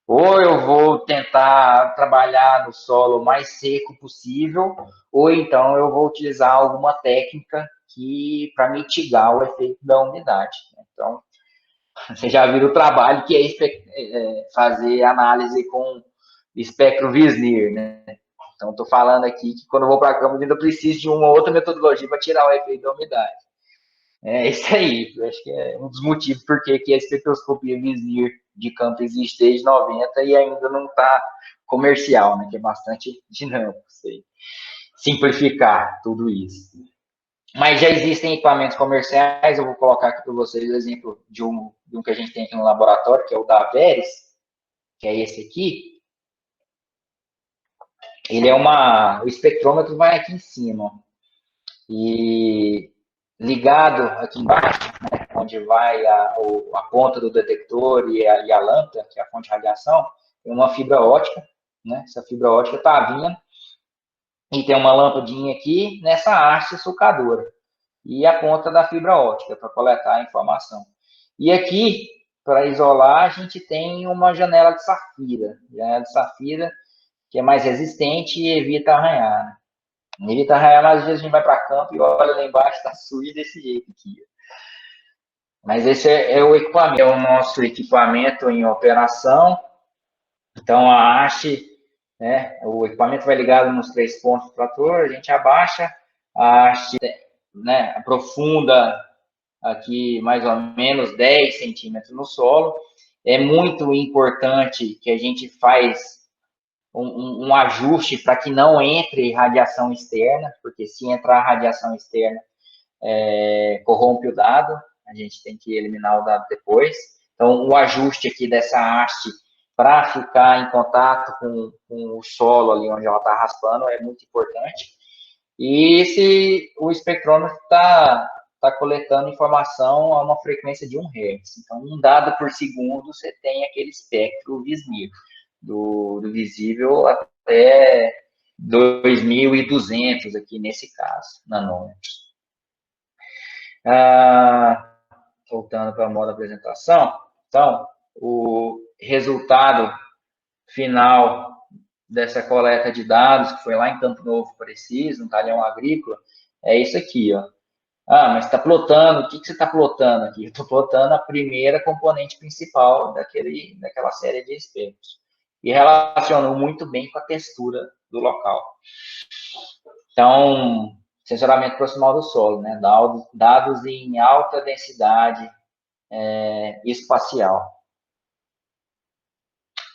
Ou eu vou tentar trabalhar no solo mais seco possível, ou então eu vou utilizar alguma técnica que para mitigar o efeito da umidade. Então, você já viu o trabalho que é fazer análise com espectro Wisner, né? Então, estou falando aqui que quando eu vou para a câmara, ainda preciso de uma outra metodologia para tirar o efeito da umidade. É isso aí, eu acho que é um dos motivos por que a espectroscopia Wisner de campo existe desde 90 e ainda não está comercial, né? Que é bastante dinâmico, sei, simplificar tudo isso. Mas já existem equipamentos comerciais, eu vou colocar aqui para vocês o exemplo de um que a gente tem aqui no laboratório, que é o da Veris, que é esse aqui. Ele é o espectrômetro vai aqui em cima. E ligado aqui embaixo, né, onde vai a ponta do detector e a lâmpada, que é a fonte de radiação, tem uma fibra ótica, né? Essa fibra ótica está vindo e tem uma lampadinha aqui nessa haste sulcadora e a ponta da fibra ótica para coletar a informação. E aqui, para isolar, a gente tem uma janela de safira, que é mais resistente e evita arranhar, né? Evita arranhar, mas às vezes a gente vai para campo e olha lá embaixo, está sujo desse jeito aqui. Mas esse é o equipamento, é o nosso equipamento em operação. Então a haste, né, o equipamento vai ligado nos 3 pontos do trator, a gente abaixa, a haste, né, aprofunda aqui mais ou menos 10 centímetros no solo. É muito importante que a gente faz um ajuste para que não entre radiação externa, porque se entrar radiação externa, corrompe o dado, a gente tem que eliminar o dado depois. Então, o ajuste aqui dessa haste para ficar em contato com o solo ali onde ela está raspando é muito importante. E o espectrômetro está coletando informação a uma frequência de 1 Hz. Então, um dado por segundo, você tem aquele espectro Wisner, do visível até 2.200 aqui nesse caso, nanômetros. Voltando para a modo apresentação, então, o resultado final dessa coleta de dados, que foi lá em Campo Novo Preciso, no talhão agrícola, é isso aqui, ó. Mas está plotando, o que você está plotando aqui? Eu estou plotando a primeira componente principal daquela série de espectros. E relacionou muito bem com a textura do local. Então, sensoramento proximal do solo, né? Dados em alta densidade espacial.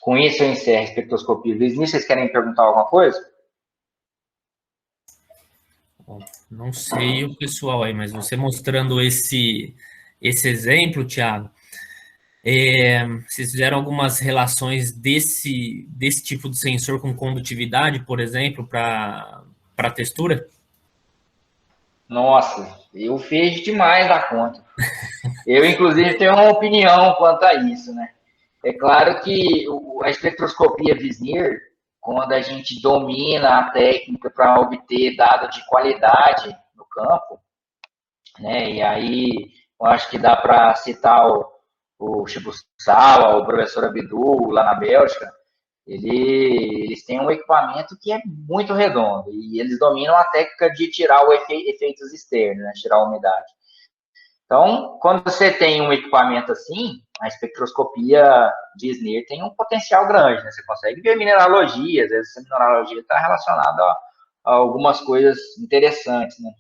Com isso, eu encerro a espectroscopia. Luiz, vocês querem perguntar alguma coisa? Não sei o pessoal aí, mas você mostrando esse exemplo, Thiago, vocês fizeram algumas relações desse tipo de sensor com condutividade, por exemplo, para textura? Nossa, eu fiz demais da conta. Eu, inclusive, tenho uma opinião quanto a isso, né? É claro que a espectroscopia Wisner, quando a gente domina a técnica para obter dado de qualidade no campo, né? E aí, eu acho que dá para citar o Chibusawa, o professor Abdul, lá na Bélgica, eles têm um equipamento que é muito redondo e eles dominam a técnica de tirar os efeitos externos, né? Tirar a umidade. Então, quando você tem um equipamento assim, a espectroscopia Wisner tem um potencial grande, né? Você consegue ver mineralogia, às vezes essa mineralogia está relacionada a algumas coisas interessantes, né?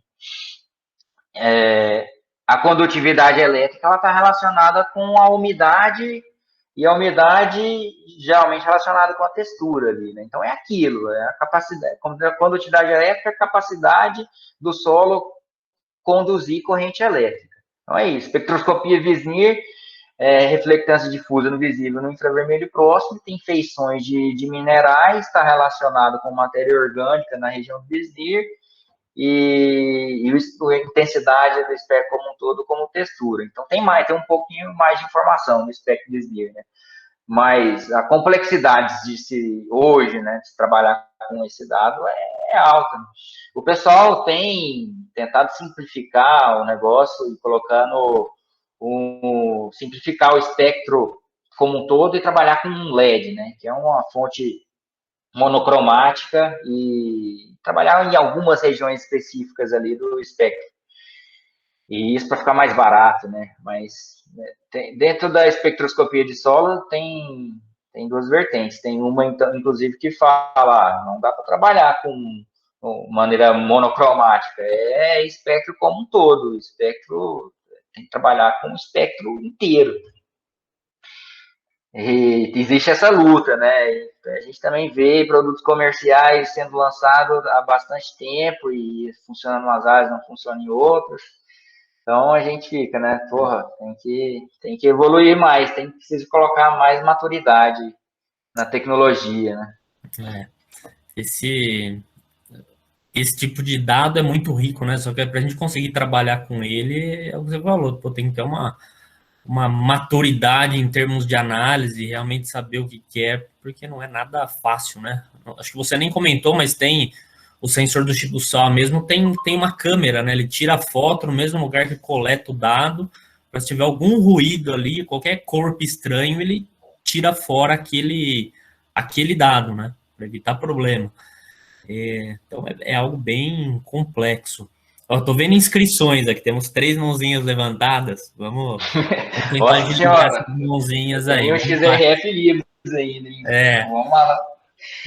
A condutividade elétrica ela está relacionada com a umidade e a umidade geralmente relacionada com a textura ali, né? Então é aquilo, é a capacidade, a condutividade elétrica é a capacidade do solo conduzir corrente elétrica. Então é isso, espectroscopia Wisner, reflectância difusa no visível no infravermelho próximo, tem feições de minerais, está relacionado com matéria orgânica na região do Wisner, e a intensidade do espectro como um todo, como textura. Então tem um pouquinho mais de informação no espectro de Sneer, né? Mas a complexidade de hoje, né, de trabalhar com esse dado é alta. O pessoal tem tentado simplificar o negócio e colocando simplificar o espectro como um todo e trabalhar com um LED, né, que é uma fonte monocromática, e trabalhar em algumas regiões específicas ali do espectro. E isso para ficar mais barato, né? Mas dentro da espectroscopia de solo tem duas vertentes. Tem uma, inclusive, que fala, não dá para trabalhar com maneira monocromática, é espectro como um todo. O espectro tem que trabalhar com o espectro inteiro. E existe essa luta, né? A gente também vê produtos comerciais sendo lançados há bastante tempo e funciona em umas áreas, não funciona em outras. Então a gente fica, né? Porra, tem que evoluir mais, precisa colocar mais maturidade na tecnologia, né? Esse tipo de dado é muito rico, né? Só que para a gente conseguir trabalhar com ele, é o que você falou, pô, tem que ter uma maturidade em termos de análise, realmente saber o que é, porque não é nada fácil, né? Acho que você nem comentou, mas tem o sensor do Chibusawa mesmo, tem uma câmera, né? Ele tira a foto no mesmo lugar que coleta o dado, para se tiver algum ruído ali, qualquer corpo estranho, ele tira fora aquele dado, né? Para evitar problema. Então é algo bem complexo. Eu tô vendo inscrições aqui, temos 3 mãozinhas levantadas. Vamos tentar Nossa agilizar senhora, essas mãozinhas aí. tem um Vamos lá. XRF livre ainda, hein? Então, vamos lá.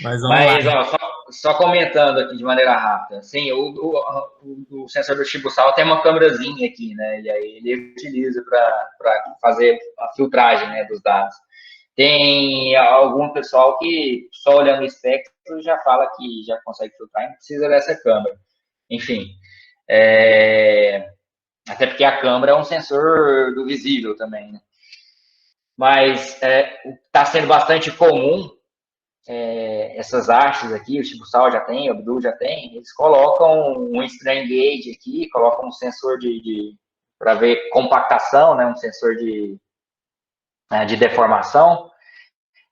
Mas vamos lá. Mas, ó, só comentando aqui de maneira rápida, assim, o sensor do Chibusawa tem uma câmerazinha aqui, né? E aí ele utiliza para fazer a filtragem, né, dos dados. Tem algum pessoal que só olhando o espectro já fala que já consegue filtrar e não precisa dessa câmera. Enfim, até porque a câmera é um sensor do visível também, né? Mas está sendo bastante comum essas hastes aqui, o Chibusawa já tem, o Abdul já tem, eles colocam um strain gauge aqui, colocam um sensor para ver compactação, né, um sensor de deformação,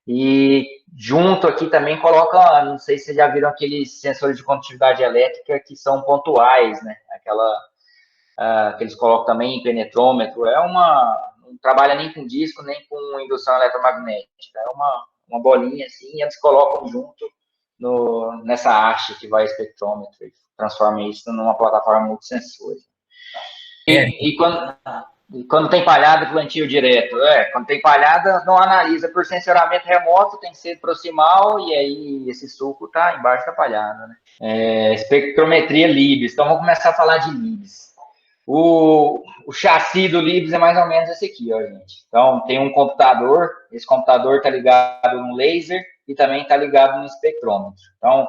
e junto aqui também coloca, não sei se vocês já viram aqueles sensores de condutividade elétrica que são pontuais, né, que eles colocam também em penetrômetro, não trabalha nem com disco, nem com indução eletromagnética, é uma bolinha assim, e eles colocam junto nessa haste que vai espectrômetro e transforma isso numa plataforma multissensores. E quando tem palhada, plantio direto. Quando tem palhada, não analisa por sensoramento remoto, tem que ser proximal, e aí esse suco está embaixo da palhada, né? Espectrometria Libs. Então vamos começar a falar de Libs. O chassi do Libs é mais ou menos esse aqui, ó, gente. Então tem um computador, esse computador está ligado no laser e também está ligado no espectrômetro. Então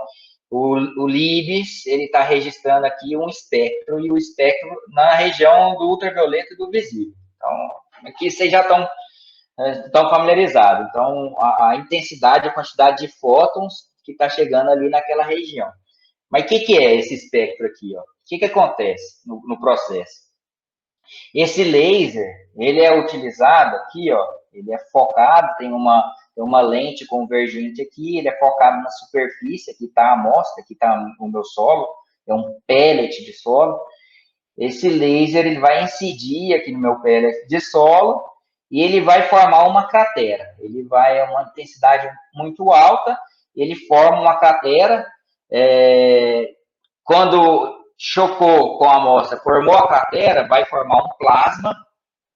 o Libs, ele está registrando aqui um espectro, e o espectro na região do ultravioleta e do visível. Então, aqui vocês já estão familiarizados. Então, a intensidade, a quantidade de fótons que está chegando ali naquela região. Mas o que é esse espectro aqui? Ó? O que acontece no processo? Esse laser, ele é utilizado aqui, ó, ele é focado, tem uma lente convergente aqui, ele é focado na superfície, aqui está a amostra, aqui está o meu solo, é um pellet de solo. Esse laser, ele vai incidir aqui no meu pellet de solo e ele vai formar uma cratera. Ele vai a uma intensidade muito alta, ele forma uma cratera. Quando chocou com a amostra, formou a cratera, vai formar um plasma.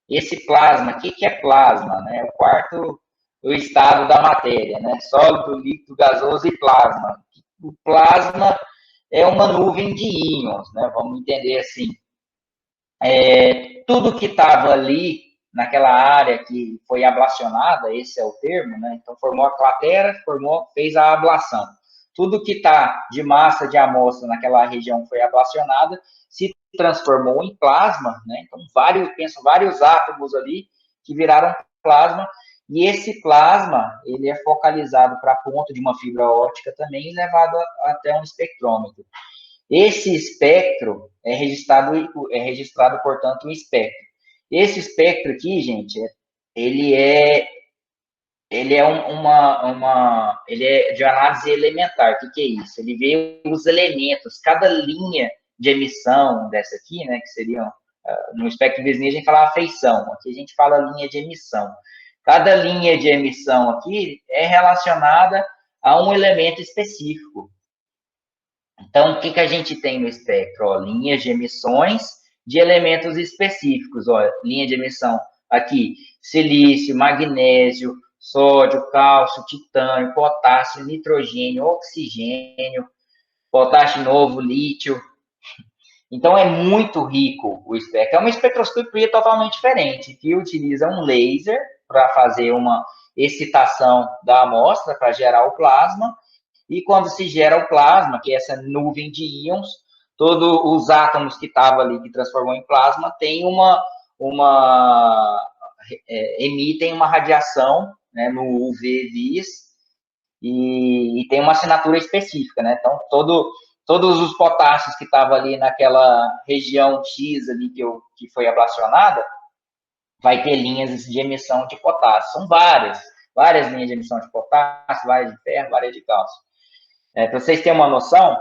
Esse plasma, o que é plasma? Né? É o quarto estado da matéria, né? Sólido, líquido, gasoso e plasma. O plasma é uma nuvem de íons, né? Vamos entender assim. Tudo que estava ali naquela área que foi ablacionada, esse é o termo, né? Então formou a cratera, fez a ablação. Tudo que está de massa de amostra naquela região foi ablacionada, se transformou em plasma, né? Então vários átomos ali que viraram plasma, e esse plasma ele é focalizado para a ponta de uma fibra óptica também e levado até um espectrômetro. Esse espectro é registrado, portanto, um espectro. Esse espectro aqui, gente, ele é ele é de análise elementar. O que é isso? Ele vê os elementos, cada linha de emissão dessa aqui, né, que seriam, no espectro de Wesner a gente fala a feição, aqui a gente fala linha de emissão. Cada linha de emissão aqui é relacionada a um elemento específico. Então, o que a gente tem no espectro? Ó, linhas de emissões de elementos específicos. Ó, linha de emissão aqui, silício, magnésio, sódio, cálcio, titânio, potássio, nitrogênio, oxigênio, potássio novo, lítio. Então, é muito rico o espectro. É uma espectroscopia totalmente diferente, que utiliza um laser para fazer uma excitação da amostra, para gerar o plasma, e quando se gera o plasma, que é essa nuvem de íons, todos os átomos que estavam ali, que transformou em plasma, tem emitem uma radiação, né, no UV vis, e tem uma assinatura específica, né? Então, todos os potássios que estavam ali naquela região X ali que foi ablacionada, vai ter linhas de emissão de potássio. São várias linhas de emissão de potássio, várias de ferro, várias de cálcio. Para vocês terem uma noção,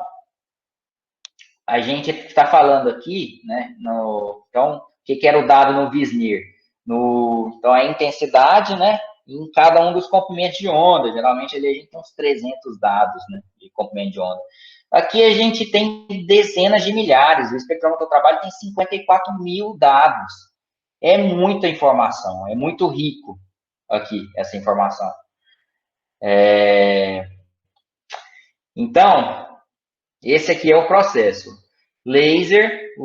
a gente está falando aqui, né, então, o que era o dado no Wesner? Então, a intensidade, né, em cada um dos comprimentos de onda. Geralmente, ali a gente tem uns 300 dados, né, de comprimento de onda. Aqui a gente tem dezenas de milhares. O espectrômetro do trabalho tem 54 mil dados. É muita informação, é muito rico aqui, essa informação. Então, esse aqui é o processo. O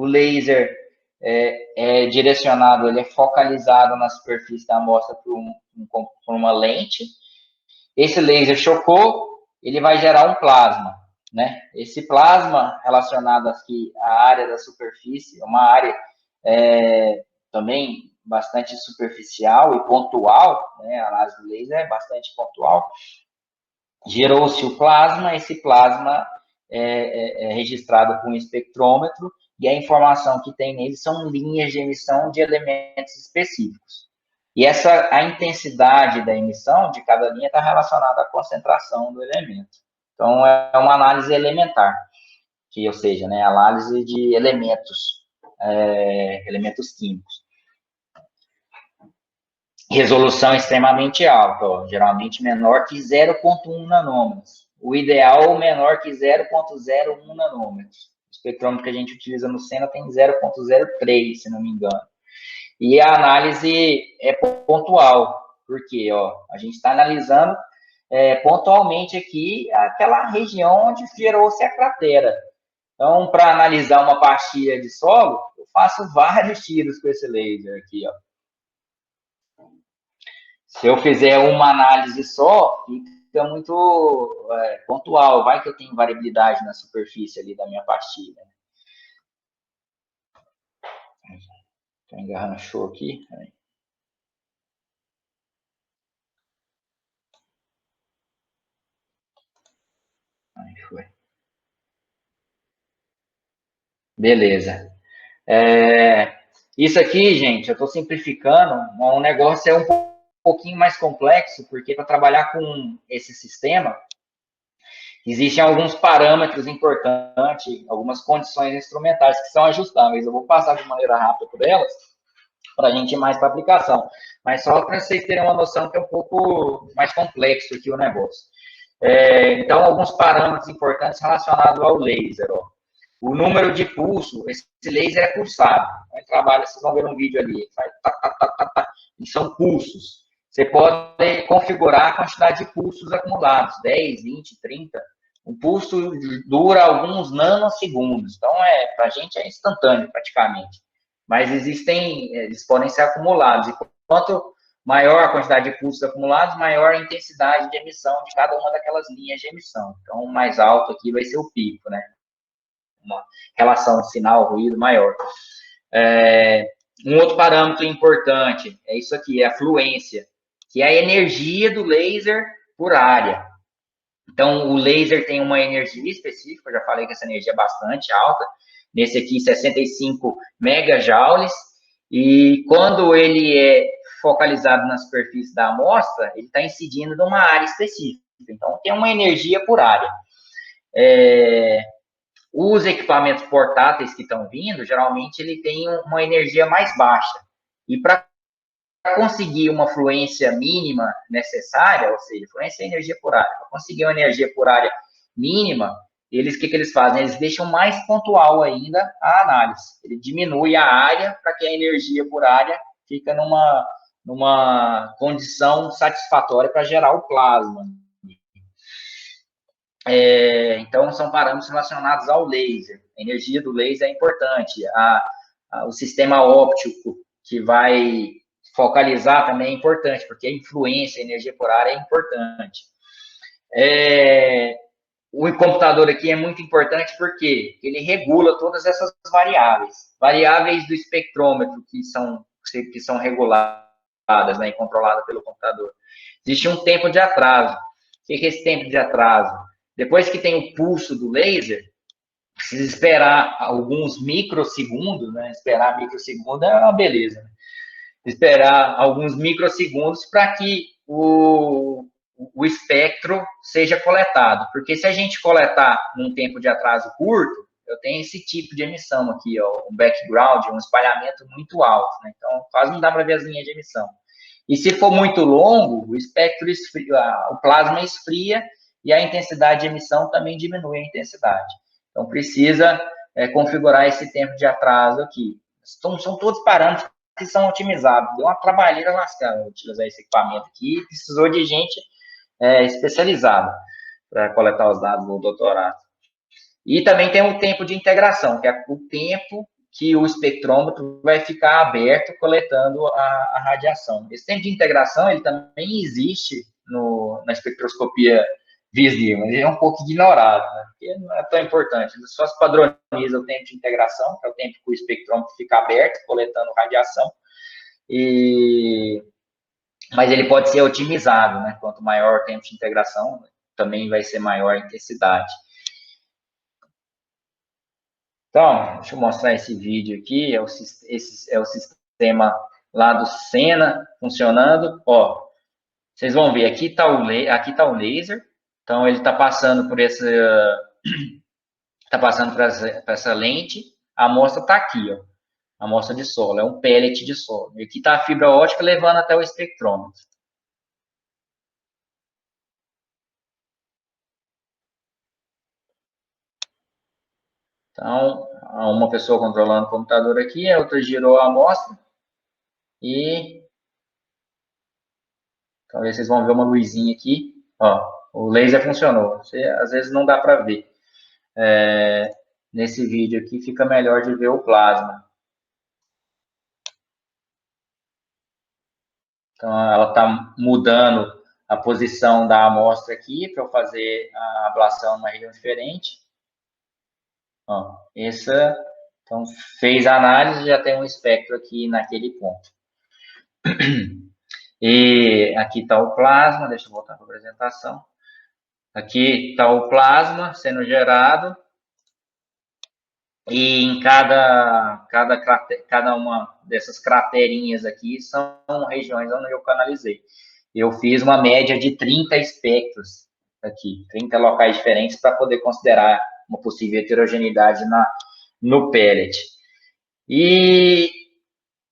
laser é direcionado, ele é focalizado na superfície da amostra por uma lente. Esse laser chocou, ele vai gerar um plasma, né? Esse plasma relacionado aqui à área da superfície, uma área também bastante superficial e pontual, né? A análise do laser é bastante pontual. Gerou-se o plasma, esse plasma é registrado com um espectrômetro, e a informação que tem nele são linhas de emissão de elementos específicos. E a intensidade da emissão de cada linha está relacionada à concentração do elemento. Então, é uma análise elementar, ou seja, né, análise de elementos químicos. Resolução extremamente alta, ó, geralmente menor que 0,1 nanômetros. O ideal menor que 0,01 nanômetros. O espectrômetro que a gente utiliza no Senna tem 0,03, se não me engano. E a análise é pontual, porque ó, a gente está analisando pontualmente aqui aquela região onde gerou-se a cratera. Então, para analisar uma pastilha de solo, eu faço vários tiros com esse laser aqui, ó. Se eu fizer uma análise só, fica muito pontual. Vai que eu tenho variabilidade na superfície ali da minha pastilha. Estou engarrando show aqui. Aí foi. Beleza. Isso aqui, gente, eu estou simplificando. O negócio é um pouquinho mais complexo, porque para trabalhar com esse sistema, existem alguns parâmetros importantes, algumas condições instrumentais que são ajustáveis. Eu vou passar de maneira rápida por elas, para a gente ir mais para a aplicação. Mas só para vocês terem uma noção que é um pouco mais complexo aqui o negócio. Então, alguns parâmetros importantes relacionados ao laser. Ó. O número de pulso, esse laser é pulsado. Aí trabalha, vocês vão ver um vídeo ali, faz e são pulsos. Você pode configurar a quantidade de pulsos acumulados, 10, 20, 30. O pulso dura alguns nanosegundos, então para a gente é instantâneo praticamente. Mas eles podem ser acumulados. E quanto maior a quantidade de pulsos acumulados, maior a intensidade de emissão de cada uma daquelas linhas de emissão. Então, o mais alto aqui vai ser o pico, né? Uma relação sinal-ruído maior. Um outro parâmetro importante é isso aqui, é a fluência, que é a energia do laser por área. Então, o laser tem uma energia específica, eu já falei que essa energia é bastante alta, nesse aqui 65 megajoules, e quando ele é focalizado na superfície da amostra, ele está incidindo numa área específica, então tem uma energia por área. Os equipamentos portáteis que estão vindo, geralmente ele tem uma energia mais baixa, e para conseguir uma fluência mínima necessária, ou seja, fluência é energia por área, para conseguir uma energia por área mínima, eles, o que eles fazem? Eles deixam mais pontual ainda a análise. Ele diminui a área para que a energia por área fica numa condição satisfatória para gerar o plasma. Então, são parâmetros relacionados ao laser. A energia do laser é importante. O sistema óptico que vai focalizar também é importante, porque a influência, a energia por área é importante. O computador aqui é muito importante porque ele regula todas essas variáveis. Variáveis do espectrômetro que são reguladas, né, e controladas pelo computador. Existe um tempo de atraso. O que é esse tempo de atraso? Depois que tem o pulso do laser, precisa esperar alguns microsegundos, né? Esperar microsegundo é uma beleza, né? Esperar alguns microsegundos para que o espectro seja coletado. Porque se a gente coletar num tempo de atraso curto, eu tenho esse tipo de emissão aqui, ó, um background, um espalhamento muito alto, né? Então, quase não dá para ver as linhas de emissão. E se for muito longo, o espectro esfria, o plasma esfria e a intensidade de emissão também diminui a intensidade. Então, precisa configurar esse tempo de atraso aqui. Então, são todos parâmetros que são otimizados. Deu uma trabalheira lascada utilizar esse equipamento aqui, precisou de gente especializada para coletar os dados do doutorado. E também tem o tempo de integração, que é o tempo que o espectrômetro vai ficar aberto coletando a radiação. Esse tempo de integração ele também existe na espectroscopia visível, mas ele é um pouco ignorado, né? Porque não é tão importante. Ele só se padroniza o tempo de integração, que é o tempo que o espectrômetro fica aberto, coletando radiação, mas ele pode ser otimizado, né? Quanto maior o tempo de integração, também vai ser maior a intensidade. Então, deixa eu mostrar esse vídeo aqui, esse é o sistema lá do Senna funcionando. Ó, vocês vão ver, aqui tá o laser, então ele está passando por essa lente, a amostra está aqui, ó, a amostra de solo, é um pellet de solo. E aqui está a fibra ótica levando até o espectrômetro. Então, uma pessoa controlando o computador aqui, a outra girou a amostra e talvez vocês vão ver uma luzinha aqui. Ó, o laser funcionou. Às vezes não dá para ver. Nesse vídeo aqui fica melhor de ver o plasma. Então, ela está mudando a posição da amostra aqui para eu fazer a ablação numa região diferente. Ó, então, fez a análise, já tem um espectro aqui naquele ponto. E aqui está o plasma, deixa eu voltar para a apresentação. Aqui está o plasma sendo gerado. E em cada uma dessas craterinhas aqui são regiões onde eu canalizei. Eu fiz uma média de 30 espectros aqui, 30 locais diferentes para poder considerar uma possível heterogeneidade no pellet. E,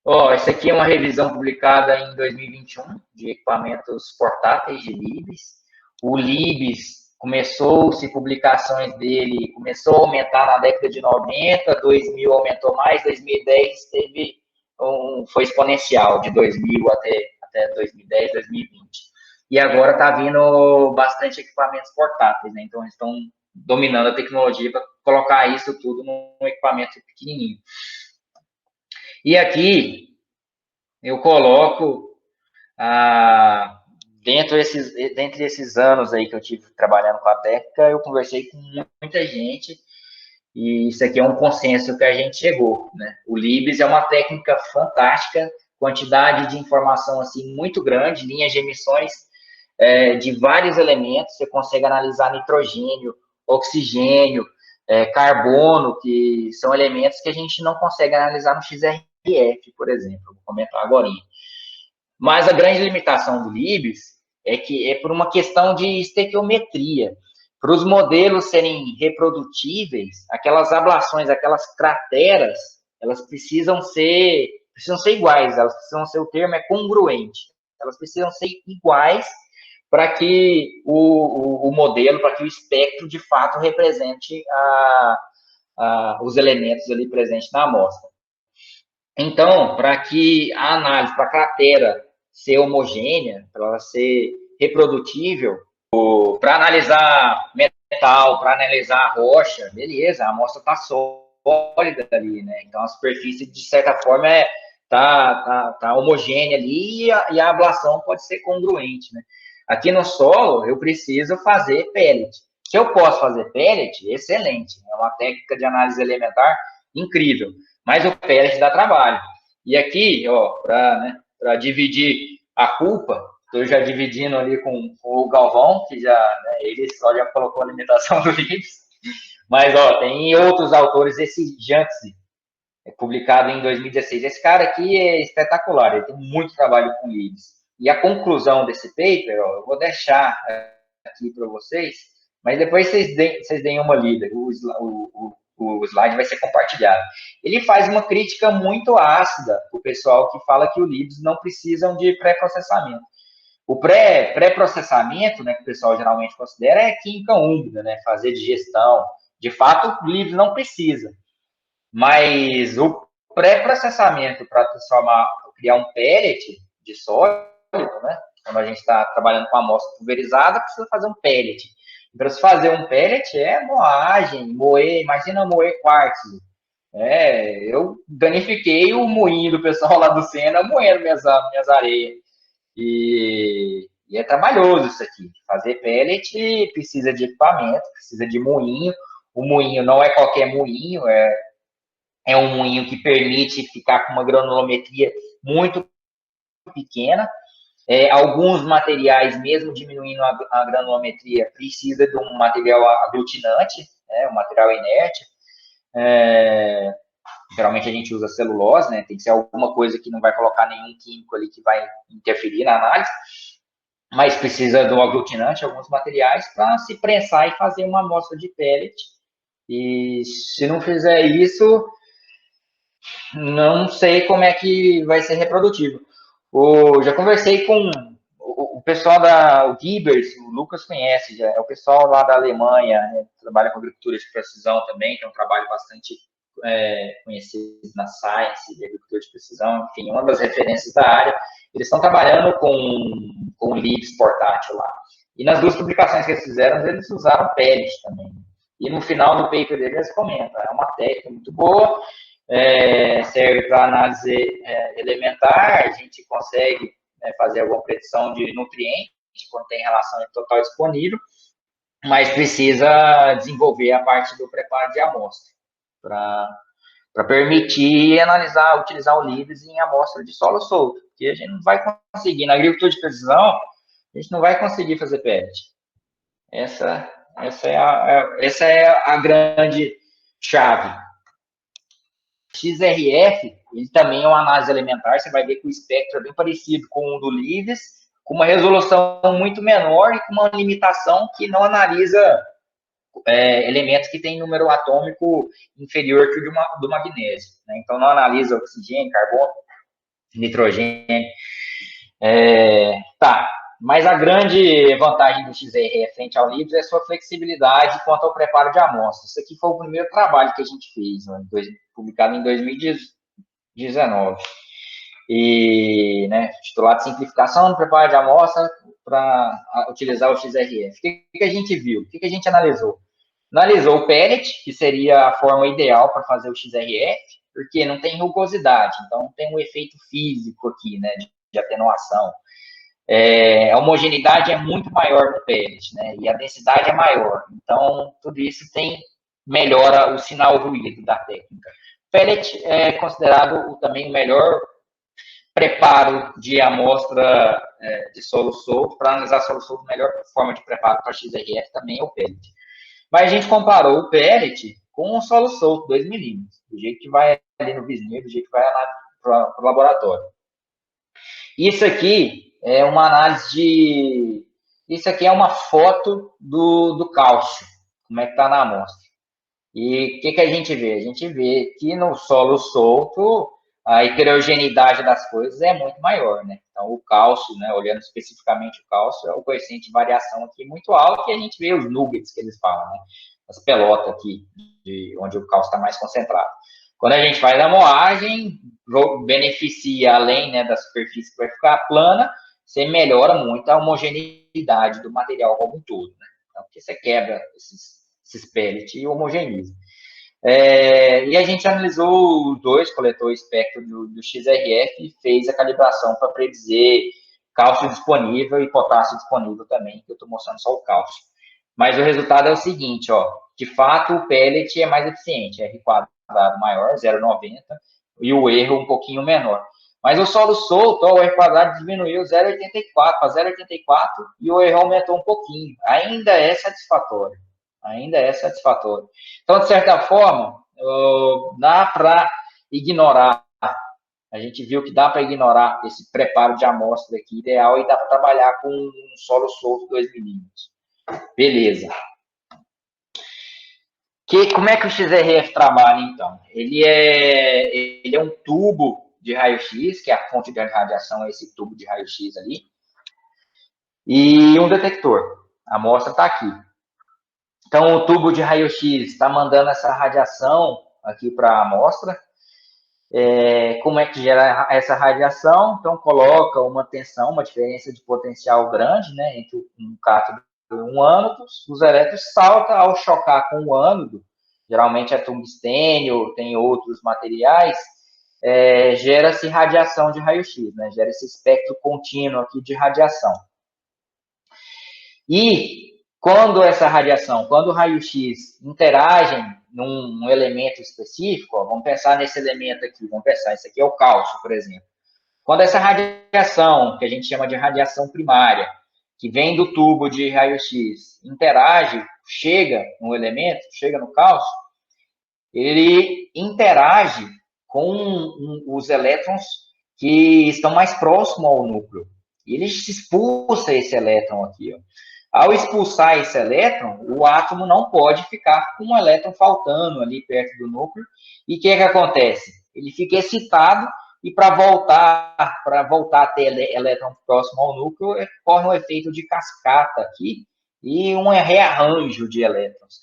ó, essa aqui é uma revisão publicada em 2021 de equipamentos portáteis de Libes. O Libes começou-se publicações dele, começou a aumentar na década de 90, 2000 aumentou mais, 2010 foi exponencial, de 2000 até 2010, 2020. E agora está vindo bastante equipamentos portáteis, né? Então eles estão dominando a tecnologia para colocar isso tudo num equipamento pequenininho. E aqui eu coloco dentre esses anos aí que eu tive trabalhando com a técnica, eu conversei com muita gente e isso aqui é um consenso que a gente chegou, né? O Libes é uma técnica fantástica, quantidade de informação assim muito grande, linhas de emissões de vários elementos, você consegue analisar nitrogênio, oxigênio, carbono, que são elementos que a gente não consegue analisar no XRF, por exemplo, vou comentar agora. Mas a grande limitação do LIBS é que é por uma questão de estequiometria. Para os modelos serem reprodutíveis, aquelas ablações, aquelas crateras, elas precisam ser iguais, elas precisam ser, o termo é congruente, elas precisam ser iguais para que o modelo, para que o espectro de fato represente os elementos ali presentes na amostra. Então, para que a análise, para a cratera ser homogênea, para ela ser reprodutível, para analisar metal, para analisar rocha, beleza, a amostra está sólida ali, né? Então, a superfície, de certa forma, tá homogênea ali e a ablação pode ser congruente, né? Aqui no solo, eu preciso fazer pellet. Se eu posso fazer pellet, excelente. É uma técnica de análise elementar incrível. Mas o pellet dá trabalho. E aqui, ó, para dividir a culpa, estou já dividindo ali com o Galvão, que já, né, ele só já colocou a limitação do LIBS. Mas, ó, tem outros autores, esse Jantzen, publicado em 2016. Esse cara aqui é espetacular, ele tem muito trabalho com LIBS. E a conclusão desse paper, ó, eu vou deixar aqui para vocês, mas depois vocês deem uma lida, o slide vai ser compartilhado. Ele faz uma crítica muito ácida para o pessoal que fala que o LIBS não precisam de pré-processamento. O pré-processamento, né, que o pessoal geralmente considera, é química úmida, né, fazer digestão. De fato, o LIBS não precisa. Mas o pré-processamento para criar um pellet de sólido, né, quando a gente está trabalhando com amostra pulverizada, precisa fazer um pellet. Para se fazer um pellet é moagem, imagina moer quartzo. Eu danifiquei o moinho do pessoal lá do Sena moendo minhas areias. E é trabalhoso isso aqui. Fazer pellet precisa de equipamento, precisa de moinho. O moinho não é qualquer moinho, é um moinho que permite ficar com uma granulometria muito pequena. Alguns materiais, mesmo diminuindo a granulometria, precisa de um material aglutinante, um material inerte. Geralmente a gente usa celulose, né? Tem que ser alguma coisa que não vai colocar nenhum químico ali que vai interferir na análise. Mas precisa do aglutinante, alguns materiais, para se prensar e fazer uma amostra de pellet. E se não fizer isso, não sei como é que vai ser reprodutivo. Já conversei com o pessoal o Gibers, o Lucas conhece, é o pessoal lá da Alemanha, né, trabalha com agricultura de precisão também, que é um trabalho bastante conhecido na Science de agricultura de precisão, enfim, uma das referências da área. Eles estão trabalhando com o LIBS portátil lá. E nas duas publicações que eles fizeram, eles usaram pellet também. E no final do paper deles, eles comentam, é uma técnica muito boa, serve para análise elementar, a gente consegue fazer alguma predição de nutrientes, quando tem relação total disponível, mas precisa desenvolver a parte do preparo de amostra, para permitir analisar, utilizar o LIBS em amostra de solo solto, porque a gente não vai conseguir, na agricultura de precisão, a gente não vai conseguir fazer pellet. Essa é a grande chave. XRF, ele também é uma análise elementar, você vai ver que o espectro é bem parecido com o do LIBS, com uma resolução muito menor e com uma limitação que não analisa elementos que têm número atômico inferior que o do magnésio. Né? Então, não analisa oxigênio, carbono, nitrogênio. Mas a grande vantagem do XRF frente ao LIBS é a sua flexibilidade quanto ao preparo de amostras. Isso aqui foi o primeiro trabalho que a gente fez, né, publicado em 2019. E, titulado Simplificação do Preparo de Amostra para utilizar o XRF. O que a gente viu? O que a gente analisou? Analisou o pellet, que seria a forma ideal para fazer o XRF, porque não tem rugosidade, então tem um efeito físico aqui, né, de atenuação. A homogeneidade é muito maior no pellet, né? E a densidade é maior. Então, tudo isso melhora o sinal ruído da técnica. Pellet é considerado também o melhor preparo de amostra de solo solto. Para analisar solo solto, a melhor forma de preparo para XRF também é o pellet. Mas a gente comparou o pellet com o solo solto, 2 milímetros, do jeito que vai ali no vizinho, do jeito que vai para o laboratório. Isso aqui é uma análise de... Isso aqui é uma foto do cálcio, como é que está na amostra. E o que a gente vê? A gente vê que no solo solto a heterogeneidade das coisas é muito maior, né? Então, o cálcio, né, olhando especificamente o cálcio, é o coeficiente de variação aqui muito alto, e a gente vê os nuggets que eles falam, né? As pelotas aqui, onde o cálcio está mais concentrado. Quando a gente faz a moagem, beneficia, além, né, da superfície que vai ficar plana, você melhora muito a homogeneidade do material como um todo, né? Então, porque você quebra esses pellets e homogeneiza. E a gente analisou os dois, coletou o espectro do XRF e fez a calibração para predizer cálcio disponível e potássio disponível também, que eu estou mostrando só o cálcio. Mas o resultado é o seguinte, ó, de fato o pellet é mais eficiente, R quadrado maior, 0,90, e o erro um pouquinho menor. Mas o solo solto, ó, o R quadrado diminuiu 0,84 para 0,84 e o erro aumentou um pouquinho. Ainda é satisfatório. Então, de certa forma, dá para ignorar. A gente viu que dá para ignorar esse preparo de amostra aqui ideal e dá para trabalhar com um solo solto 2 milímetros. Beleza. Como é que o XRF trabalha, então? Ele é um tubo de raio-x, que é a fonte de radiação, é esse tubo de raio-x ali, e um detector. A amostra está aqui. Então, o tubo de raio-x está mandando essa radiação aqui para a amostra. Como é que gera essa radiação? Então, coloca uma tensão, uma diferença de potencial grande, né, entre um cátodo e um ânodo. Os elétrons saltam ao chocar com o ânodo, geralmente é tungstênio, tem outros materiais, gera-se radiação de raio-x, né, gera esse espectro contínuo aqui de radiação. E quando o raio-x interagem num elemento específico, ó, vamos pensar nesse elemento aqui, esse aqui é o cálcio, por exemplo. Quando essa radiação, que a gente chama de radiação primária, que vem do tubo de raio-x, interage, chega no elemento, chega no cálcio, ele interage com os elétrons que estão mais próximos ao núcleo. E ele expulsa esse elétron aqui, ó. Ao expulsar esse elétron, o átomo não pode ficar com um elétron faltando ali perto do núcleo. E o que acontece? Ele fica excitado e para voltar a ter elétron próximo ao núcleo, ocorre um efeito de cascata aqui e um rearranjo de elétrons.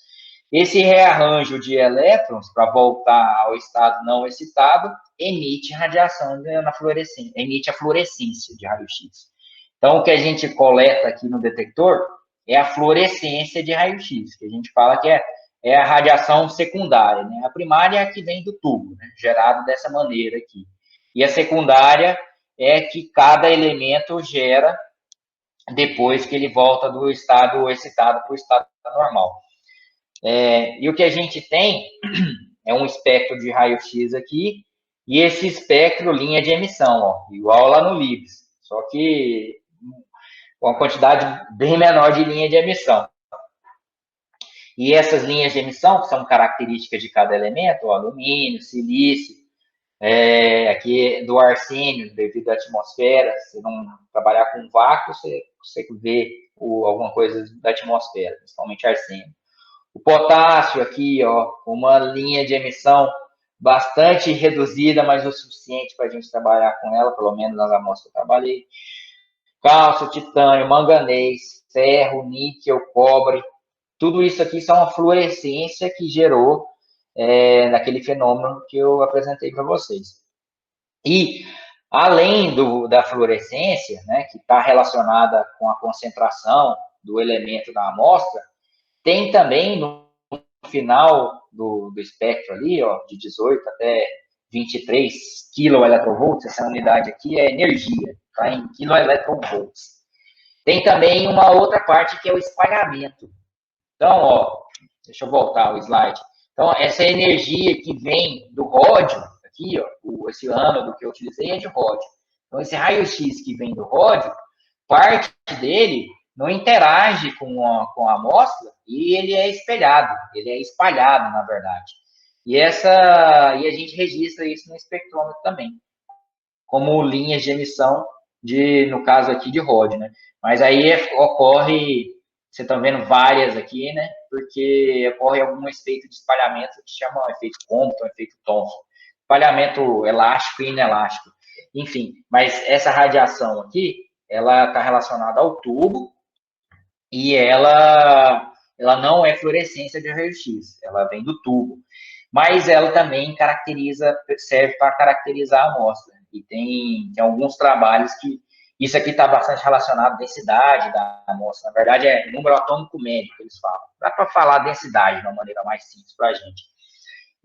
Esse rearranjo de elétrons, para voltar ao estado não excitado, emite radiação na fluorescência, emite a fluorescência de raio-x. Então, o que a gente coleta aqui no detector é a fluorescência de raio-x, que a gente fala que é a radiação secundária, né? A primária é a que vem do tubo, né? Gerado dessa maneira aqui. E a secundária é que cada elemento gera depois que ele volta do estado excitado para o estado normal. E o que a gente tem é um espectro de raio-x aqui, e esse espectro, linha de emissão, ó, igual lá no LIBS, só que com uma quantidade bem menor de linha de emissão. E essas linhas de emissão, que são características de cada elemento, ó, alumínio, silício, aqui do arsênio, devido à atmosfera, se não trabalhar com vácuo, você vê alguma coisa da atmosfera, principalmente arsênio. O potássio aqui, ó, uma linha de emissão bastante reduzida, mas o suficiente para a gente trabalhar com ela, pelo menos nas amostras que eu trabalhei. Cálcio, titânio, manganês, ferro, níquel, cobre, tudo isso aqui são uma fluorescência que gerou naquele fenômeno que eu apresentei para vocês. E, além da fluorescência, né, que está relacionada com a concentração do elemento da amostra, tem também no final do espectro ali, ó, de 18 até 23 kV, essa unidade aqui é energia, tá, em kV. Tem também uma outra parte que é o espalhamento. Então, ó, deixa eu voltar ao slide. Então, essa energia que vem do ródio, aqui, ó, esse ânodo que eu utilizei é de ródio. Então, esse raio-x que vem do ródio, parte dele não interage com a amostra e ele é espelhado, ele é espalhado, na verdade. E a gente registra isso no espectrômetro também, como linhas de emissão, no caso aqui, de ródio, né? Mas aí ocorre, você está vendo várias aqui, né? Porque ocorre algum efeito de espalhamento que chama efeito Compton, efeito Thomson. Espalhamento elástico e inelástico. Enfim, mas essa radiação aqui, ela está relacionada ao tubo e ela não é fluorescência de raio-x, ela vem do tubo. Mas ela também serve para caracterizar a amostra. E tem alguns trabalhos que isso aqui está bastante relacionado à densidade da amostra. Na verdade, é número atômico médio que eles falam. Dá para falar densidade de uma maneira mais simples para a gente.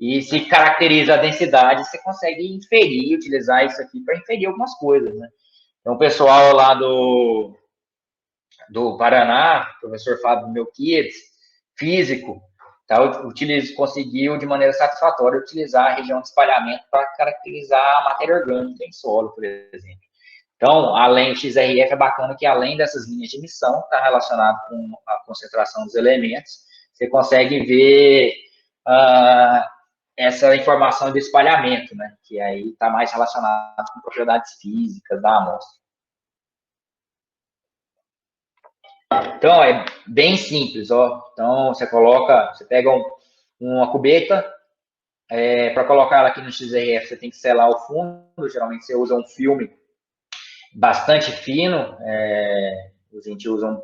E se caracteriza a densidade, você consegue inferir, utilizar isso aqui para inferir algumas coisas, né? Então, o pessoal lá do Paraná, professor Fábio Melquiades, físico, tá, conseguiu de maneira satisfatória utilizar a região de espalhamento para caracterizar a matéria orgânica em solo, por exemplo. Então, além do XRF, é bacana que além dessas linhas de emissão, está relacionado com a concentração dos elementos, você consegue ver essa informação de espalhamento, né, que aí está mais relacionado com propriedades físicas da amostra. Então, é bem simples, ó. Então, você pega uma cubeta, para colocar ela aqui no XRF, você tem que selar o fundo, geralmente você usa um filme bastante fino, a gente usa um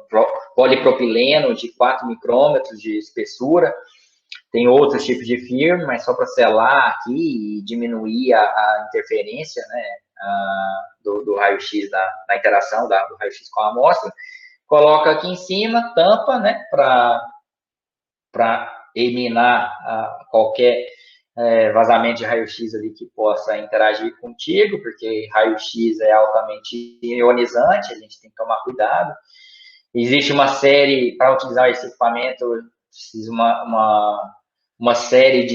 polipropileno de 4 micrômetros de espessura, tem outros tipos de filme, mas só para selar aqui e diminuir a interferência, né, do raio-x, da interação do raio-x com a amostra. Coloca aqui em cima, tampa, né, para eliminar qualquer vazamento de raio-x ali que possa interagir contigo, porque raio-x é altamente ionizante, a gente tem que tomar cuidado. Existe uma série, para utilizar esse equipamento, precisa uma série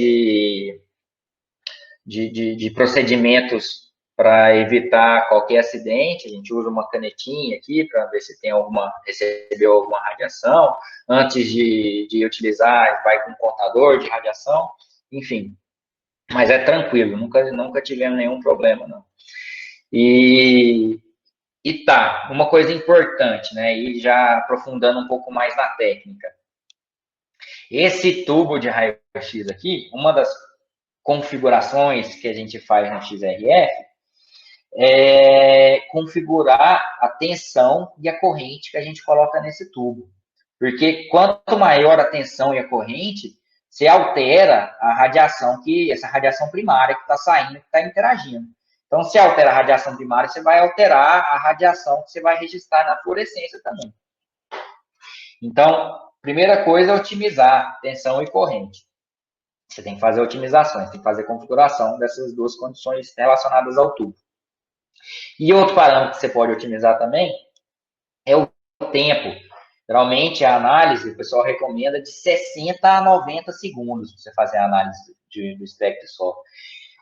de procedimentos para evitar qualquer acidente. A gente usa uma canetinha aqui para ver se recebeu alguma radiação. Antes de utilizar, vai com um contador de radiação. Enfim, mas é tranquilo, nunca tivemos nenhum problema, não. E tá, uma coisa importante, né, e já aprofundando um pouco mais na técnica. Esse tubo de raio-x aqui, uma das configurações que a gente faz no XRF é configurar a tensão e a corrente que a gente coloca nesse tubo. Porque quanto maior a tensão e a corrente, você altera a radiação, essa radiação primária que está saindo, que está interagindo. Então, se altera a radiação primária, você vai alterar a radiação que você vai registrar na fluorescência também. Então, primeira coisa é otimizar tensão e corrente. Você tem que fazer otimizações, tem que fazer configuração dessas duas condições relacionadas ao tubo. E outro parâmetro que você pode otimizar também é o tempo. Geralmente, a análise, o pessoal recomenda de 60 a 90 segundos para você fazer a análise do espectro só.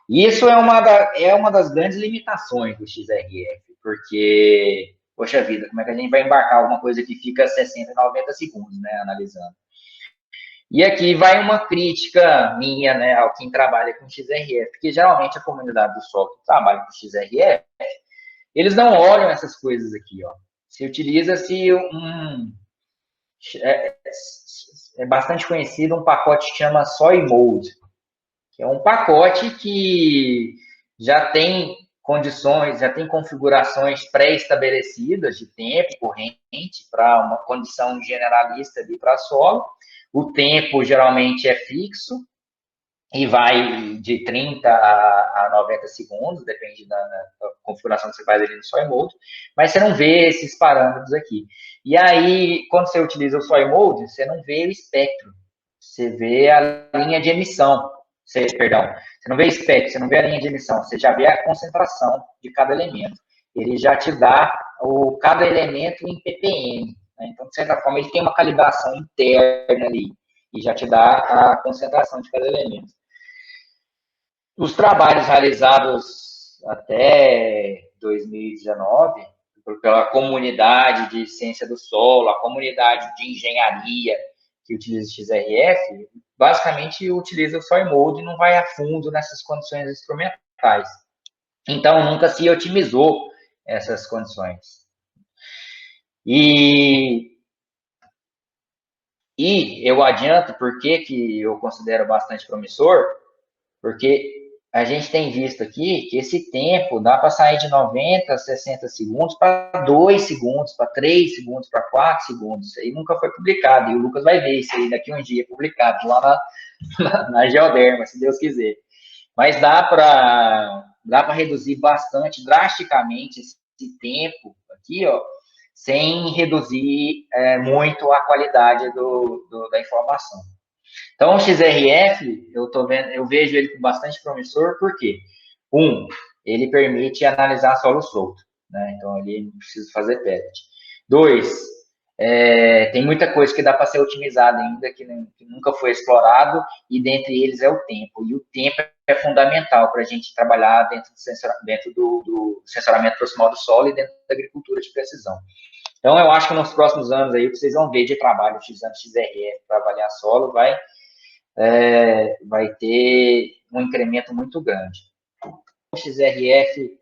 E isso é uma das grandes limitações do XRF, porque, poxa vida, como é que a gente vai embarcar alguma coisa que fica 60 a 90 segundos, né, analisando? E aqui vai uma crítica minha, né, ao quem trabalha com XRF, porque geralmente a comunidade do solo que trabalha com XRF, eles não olham essas coisas aqui, ó. Se utiliza-se é bastante conhecido um pacote que chama Soy Mode, que é um pacote que já tem condições, já tem configurações pré-estabelecidas de tempo, corrente, para uma condição generalista ali para solo. O tempo geralmente é fixo e vai de 30 a 90 segundos, depende da configuração que você faz ali no Soy Mode, mas você não vê esses parâmetros aqui. E aí, quando você utiliza o Soy Mode, você não vê o espectro, você vê a linha de emissão. Você não vê espectro, você não vê a linha de emissão, você já vê a concentração de cada elemento. Ele já te dá cada elemento em ppm. Né? Então, de certa forma, ele tem uma calibração interna ali e já te dá a concentração de cada elemento. Os trabalhos realizados até 2019, pela comunidade de ciência do solo, a comunidade de engenharia que utiliza o XRF, basicamente utiliza o soil mode e não vai a fundo nessas condições instrumentais. Então, nunca se otimizou essas condições. E eu adianto por que eu considero bastante promissor, porque a gente tem visto aqui que esse tempo dá para sair de 90 a 60 segundos para 2 segundos, para 3 segundos, para 4 segundos. Isso aí nunca foi publicado, e o Lucas vai ver isso aí daqui um dia publicado lá na Geoderma, se Deus quiser. Mas dá para reduzir bastante, drasticamente, esse tempo aqui, ó, sem reduzir muito a qualidade da informação. Então, o XRF, eu vejo ele com bastante promissor, porque, ele permite analisar solo solto, né? Então, ele não precisa fazer pellet. 2, tem muita coisa que dá para ser otimizada ainda, que nunca foi explorado, e dentre eles é o tempo. E o tempo é fundamental para a gente trabalhar dentro do sensoramento proximal do solo e dentro da agricultura de precisão. Então, eu acho que nos próximos anos aí, o que vocês vão ver de trabalho utilizando XRF para avaliar solo vai ter um incremento muito grande. O XRF,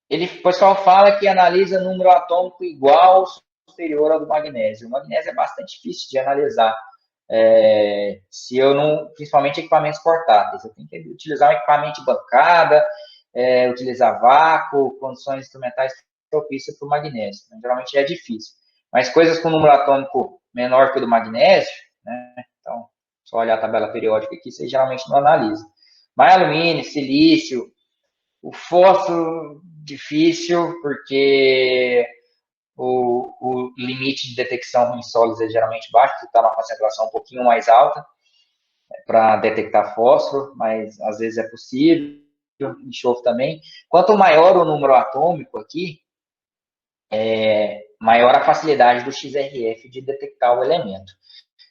o pessoal fala que analisa número atômico igual ou superior ao do magnésio. O magnésio é bastante difícil de analisar, principalmente equipamentos portáteis. Você tem que utilizar um equipamento de bancada, utilizar vácuo, condições instrumentais propícias para o magnésio. Geralmente é difícil. Mas coisas com número atômico menor que o do magnésio, né? Então, só olhar a tabela periódica aqui, você geralmente não analisa. Mas alumínio, silício, o fósforo, difícil, porque o limite de detecção em solos é geralmente baixo, você está numa concentração um pouquinho mais alta para detectar fósforo, mas às vezes é possível, enxofre também. Quanto maior o número atômico aqui, maior a facilidade do XRF de detectar o elemento.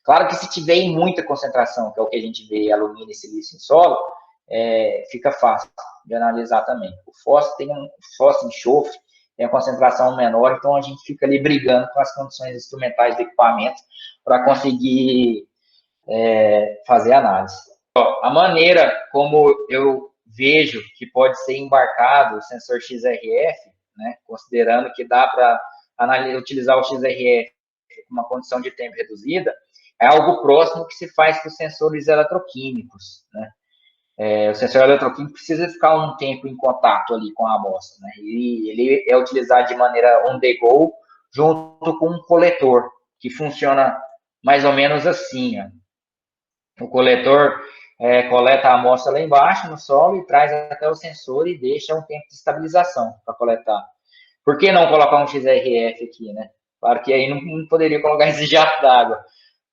Claro que se tiver em muita concentração, que é o que a gente vê alumínio e silício em solo, fica fácil de analisar também. O fósforo enxofre, tem a concentração menor, então a gente fica ali brigando com as condições instrumentais do equipamento para conseguir fazer análise. A maneira como eu vejo que pode ser embarcado o sensor XRF, né, considerando que dá para utilizar o XRF com uma condição de tempo reduzida, é algo próximo que se faz com os sensores eletroquímicos, né? O sensor eletroquímico precisa ficar um tempo em contato ali com a amostra, né? E ele é utilizado de maneira on the go, junto com um coletor, que funciona mais ou menos assim, ó. O coletor coleta a amostra lá embaixo, no solo, e traz até o sensor e deixa um tempo de estabilização para coletar. Por que não colocar um XRF aqui, né? Claro que aí não poderia colocar esse jato d'água,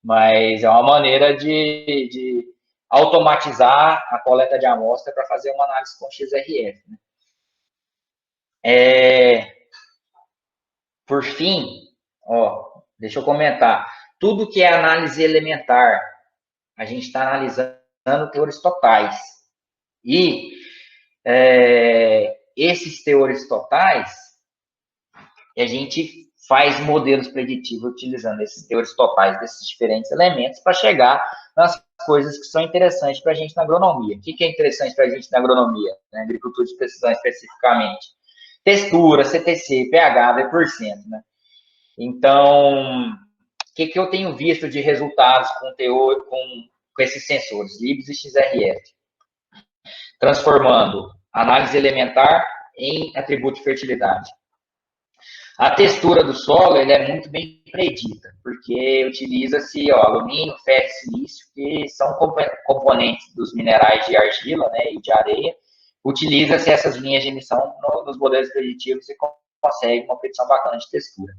mas é uma maneira de automatizar a coleta de amostra para fazer uma análise com XRF. Né? Por fim, deixa eu comentar. Tudo que é análise elementar, a gente está analisando teores totais. E esses teores totais, a gente faz modelos preditivos utilizando esses teores totais desses diferentes elementos para chegar nas coisas que são interessantes para a gente na agronomia. O que é interessante para a gente na agronomia, na agricultura de precisão especificamente? Textura, CTC, pH, V%. Né? Então, o que eu tenho visto de resultados com esses sensores, Libs e XRF? Transformando análise elementar em atributo de fertilidade. A textura do solo é muito bem predita, porque utiliza-se alumínio, ferro e silício, que são componentes dos minerais de argila, né, e de areia. Utiliza-se essas linhas de emissão nos modelos preditivos e consegue uma predição bacana de textura.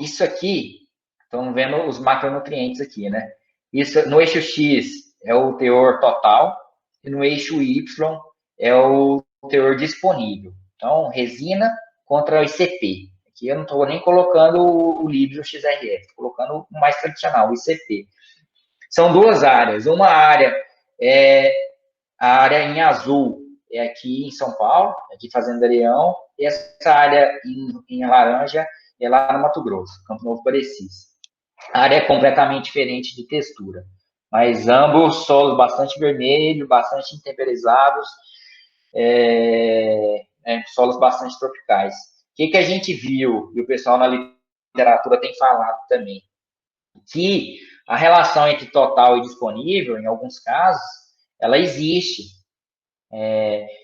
Isso aqui, estamos vendo os macronutrientes aqui, né? Isso, no eixo X é o teor total e no eixo Y é o teor disponível. Então, resina contra o ICP. Aqui eu não estou nem colocando o Libs ou o XRF, estou colocando o mais tradicional, o ICP. São duas áreas. Uma área é A área em azul é aqui em São Paulo, aqui Fazenda Leão, e essa área em laranja é lá no Mato Grosso, Campo Novo Parecis. A área é completamente diferente de textura, mas ambos solos bastante vermelho, bastante intemperizados, solos bastante tropicais. O que a gente viu, e o pessoal na literatura tem falado também, que a relação entre total e disponível, em alguns casos, ela existe.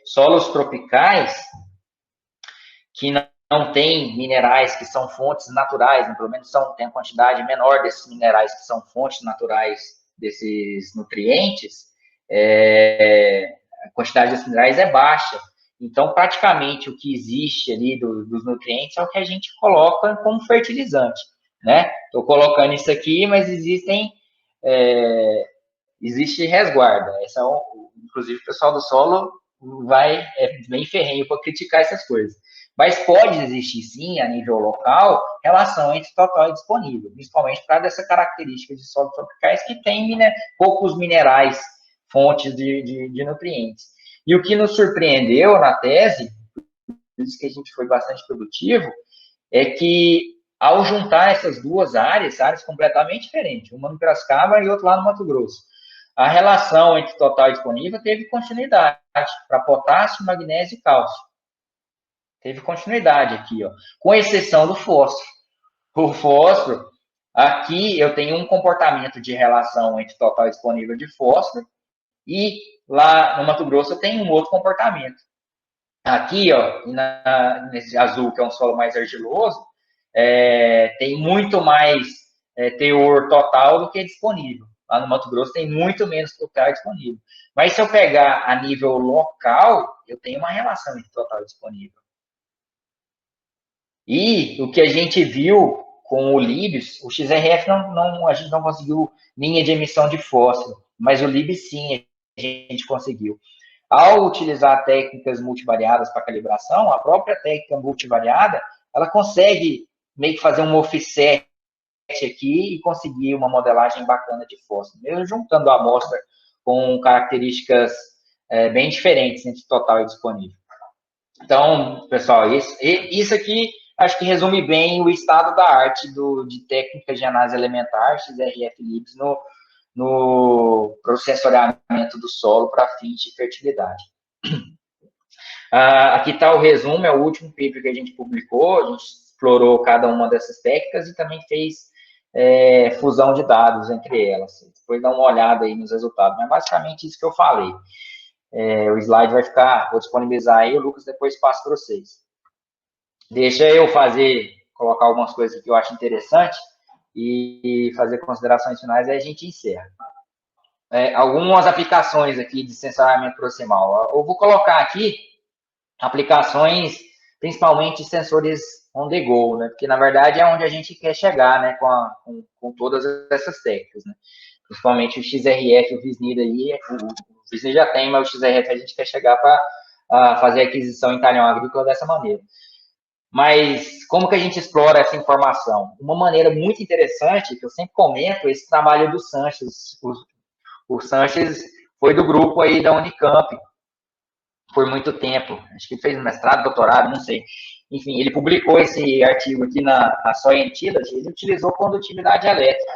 Solos tropicais que não têm minerais que são fontes naturais, né? Pelo menos tem a quantidade menor desses minerais que são fontes naturais desses nutrientes, a quantidade desses minerais é baixa. Então, praticamente, o que existe ali dos nutrientes é o que a gente coloca como fertilizante, né? Estou colocando isso aqui, mas existe resguarda. Inclusive, o pessoal do solo é bem ferrenho para criticar essas coisas. Mas pode existir, sim, a nível local, relação entre total e disponível, principalmente por causa dessa característica de solos tropicais que tem poucos minerais, fontes de nutrientes. E o que nos surpreendeu na tese, por isso que a gente foi bastante produtivo, é que ao juntar essas duas áreas completamente diferentes, uma no Piracicaba e outra lá no Mato Grosso, a relação entre total e disponível teve continuidade para potássio, magnésio e cálcio. Teve continuidade aqui, ó, com exceção do fósforo. O fósforo, aqui eu tenho um comportamento de relação entre total e disponível de fósforo, e lá no Mato Grosso eu tenho um outro comportamento. Aqui, ó, nesse azul, que é um solo mais argiloso, tem muito mais teor total do que disponível. Lá no Mato Grosso tem muito menos total disponível. Mas se eu pegar a nível local, eu tenho uma relação entre total e disponível. E o que a gente viu com o Libes, o XRF a gente não conseguiu linha de emissão de fósforo, mas o Libes sim, a gente conseguiu. Ao utilizar técnicas multivariadas para calibração, a própria técnica multivariada, ela consegue meio que fazer um offset aqui e conseguir uma modelagem bacana de fósforo, mesmo juntando a amostra com características bem diferentes entre total e disponível. Então, pessoal, isso aqui acho que resume bem o estado da arte de técnicas de análise elementar, XRF-Libs, no processoramento do solo para fins de fertilidade. Aqui está o resumo, é o último paper que a gente publicou, a gente explorou cada uma dessas técnicas e também fez fusão de dados entre elas. Depois dá uma olhada aí nos resultados, mas basicamente isso que eu falei. O slide vou disponibilizar aí, o Lucas depois passa para vocês. Deixa eu colocar algumas coisas que eu acho interessante e fazer considerações finais, aí a gente encerra. Algumas aplicações aqui de sensoriamento proximal. Eu vou colocar aqui aplicações, principalmente sensores on the go, né? Porque, na verdade, é onde a gente quer chegar, né? Com todas essas técnicas, né? Principalmente o XRF, o Visnir aí, o Visnir já tem, mas o XRF a gente quer chegar para fazer aquisição em talhão agrícola dessa maneira. Mas como que a gente explora essa informação? Uma maneira muito interessante, que eu sempre comento, é esse trabalho do Sanches. O Sanches foi do grupo aí da Unicamp por muito tempo. Acho que fez mestrado, doutorado, não sei. Enfim, ele publicou esse artigo aqui na Scientology, ele utilizou condutividade elétrica.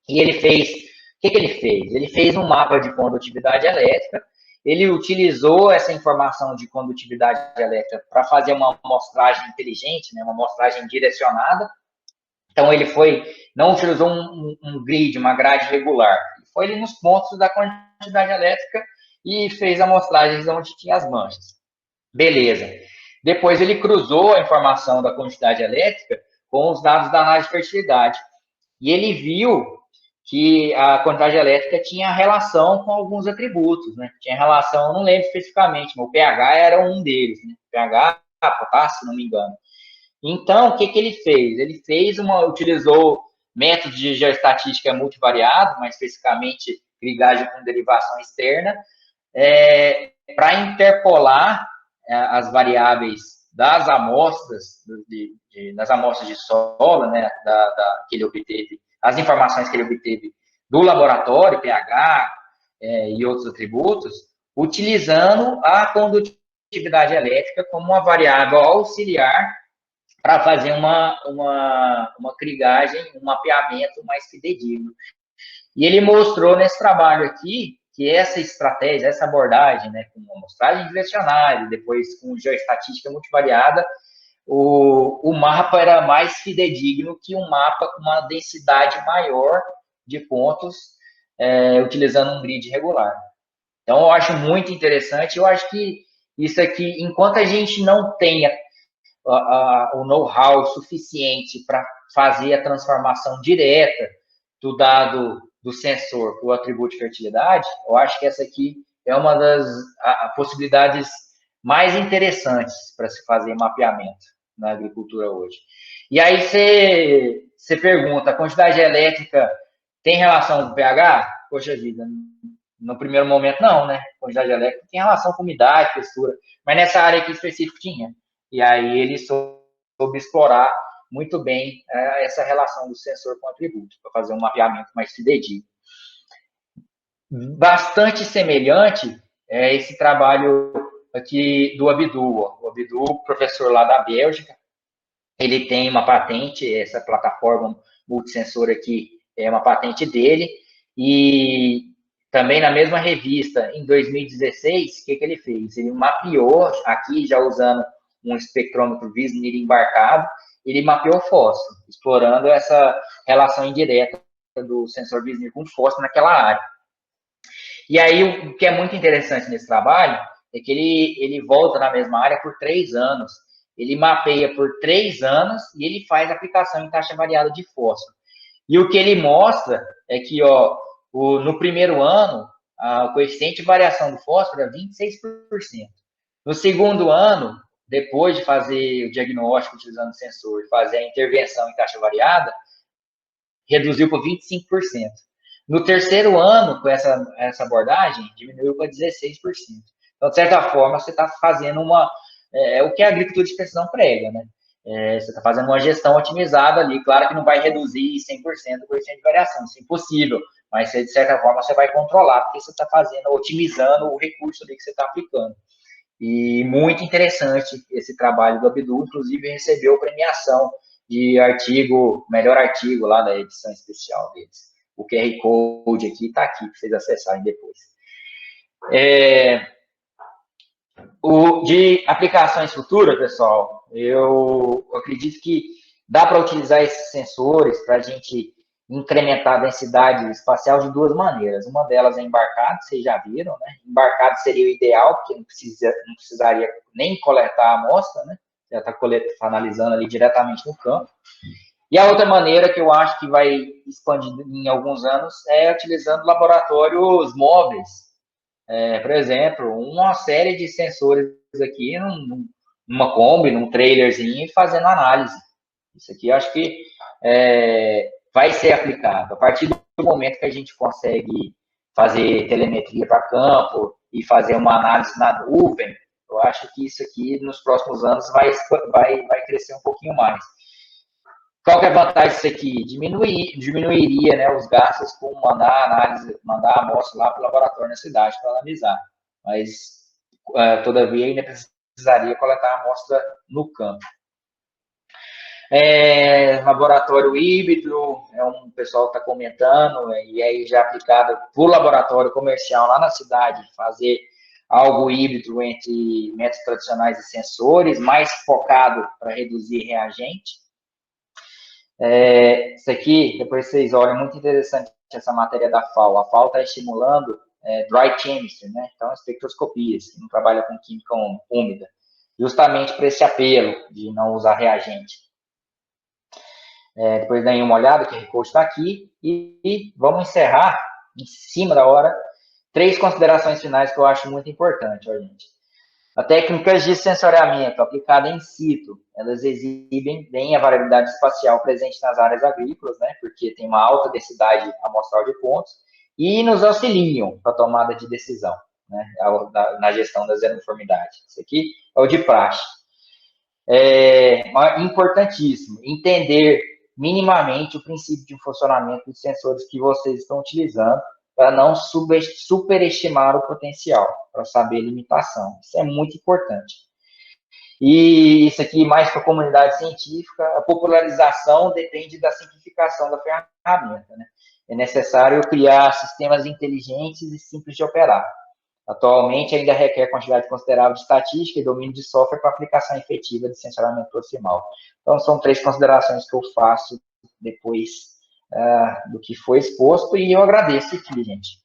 E ele fez... O que ele fez? Ele fez um mapa de condutividade elétrica, ele utilizou essa informação de condutividade elétrica para fazer uma amostragem inteligente, né, uma amostragem direcionada. Então, ele não utilizou um grid, uma grade regular. Ele foi ali nos pontos da condutividade elétrica e fez amostragens onde tinha as manchas. Beleza. Depois, ele cruzou a informação da condutividade elétrica com os dados da análise de fertilidade. E ele viu que a quantidade elétrica tinha relação com alguns atributos, né? Tinha relação, não lembro especificamente, mas o pH era um deles, né? pH, potássio, se não me engano. Então, o que ele fez? Ele utilizou métodos de geoestatística multivariado, mais especificamente ligagem com derivação externa, para interpolar as variáveis das amostras, das amostras de solo, né, que ele obteve, as informações que ele obteve do laboratório, pH e outros atributos, utilizando a condutividade elétrica como uma variável auxiliar para fazer uma cribagem, um mapeamento mais fidedigno. E ele mostrou nesse trabalho aqui que essa estratégia, essa abordagem, né, com amostragem direcionada, depois com geoestatística multivariada, o mapa era mais fidedigno que um mapa com uma densidade maior de pontos, utilizando um grid regular. Então, eu acho muito interessante. Eu acho que isso aqui, enquanto a gente não tenha o know-how suficiente para fazer a transformação direta do dado do sensor para o atributo de fertilidade, eu acho que essa aqui é uma das possibilidades mais interessantes para se fazer mapeamento na agricultura hoje. E aí você pergunta, a quantidade elétrica tem relação com o pH? Poxa vida, no primeiro momento não, né? A quantidade elétrica tem relação com umidade, textura, mas nessa área aqui específica tinha. E aí ele soube explorar muito bem essa relação do sensor com o atributo, para fazer um mapeamento mais fidedigno. Bastante semelhante é esse trabalho aqui do Abdul. O Abdul, professor lá da Bélgica, ele tem uma patente, essa plataforma multisensor aqui é uma patente dele, e também na mesma revista, em 2016, o que ele fez? Ele mapeou, aqui já usando um espectrômetro Wismir embarcado, ele mapeou fósforo, explorando essa relação indireta do sensor Wismir com fósforo naquela área. E aí, o que é muito interessante nesse trabalho é que ele volta na mesma área por 3 anos. Ele mapeia por 3 anos e ele faz aplicação em taxa variada de fósforo. E o que ele mostra é que, no primeiro ano, o coeficiente de variação do fósforo é 26%. No segundo ano, depois de fazer o diagnóstico utilizando o sensor e fazer a intervenção em taxa variada, reduziu para 25%. No terceiro ano, com essa abordagem, diminuiu para 16%. Então, de certa forma, você está fazendo o que a agricultura de precisão prega, né? Você está fazendo uma gestão otimizada ali. Claro que não vai reduzir 100% o coeficiente de variação, isso é impossível, mas de certa forma você vai controlar, porque você está otimizando o recurso ali que você está aplicando. E muito interessante esse trabalho do Abdul, inclusive recebeu premiação de melhor artigo lá da edição especial deles. O QR Code aqui está aqui para vocês acessarem depois. De aplicações futuras, pessoal, eu acredito que dá para utilizar esses sensores para a gente incrementar a densidade espacial de 2 maneiras. Uma delas é embarcado, vocês já viram, né? Embarcado seria o ideal, porque não precisaria nem coletar a amostra, né? Já está analisando ali diretamente no campo. E a outra maneira que eu acho que vai expandir em alguns anos é utilizando laboratórios móveis. Por exemplo, uma série de sensores aqui numa Kombi, num trailerzinho, fazendo análise. Isso aqui eu acho que vai ser aplicado. A partir do momento que a gente consegue fazer telemetria para campo e fazer uma análise na nuvem, eu acho que isso aqui nos próximos anos vai crescer um pouquinho mais. Qual que é a vantagem disso aqui? Diminuiria, né, os gastos com mandar a amostra lá para o laboratório na cidade para analisar. Mas, todavia, ainda precisaria coletar a amostra no campo. Laboratório híbrido, um pessoal está comentando, e aí já aplicado para o laboratório comercial lá na cidade, fazer algo híbrido entre métodos tradicionais e sensores, mais focado para reduzir reagente. Isso aqui, depois vocês olham, muito interessante essa matéria da FAO. A FAO está estimulando dry chemistry, né? Então, espectroscopias, que não trabalha com química úmida, justamente para esse apelo de não usar reagente. Depois deem uma olhada, que o recurso está aqui, e vamos encerrar, em cima da hora, 3 considerações finais que eu acho muito importante, gente. As técnicas de sensoriamento aplicada in situ, elas exibem bem a variabilidade espacial presente nas áreas agrícolas, né, porque tem uma alta densidade amostral de pontos, e nos auxiliam para a tomada de decisão, né, na gestão da zero-uniformidade. Isso aqui é o de praxe. Importantíssimo, entender minimamente o princípio de funcionamento dos sensores que vocês estão utilizando, para não superestimar o potencial, para saber a limitação. Isso é muito importante. E isso aqui, mais para a comunidade científica, a popularização depende da simplificação da ferramenta, né? É necessário criar sistemas inteligentes e simples de operar. Atualmente, ainda requer quantidade considerável de estatística e domínio de software para aplicação efetiva de sensoramento proximal. Então, são 3 considerações que eu faço depois do que foi exposto, e eu agradeço aqui, gente.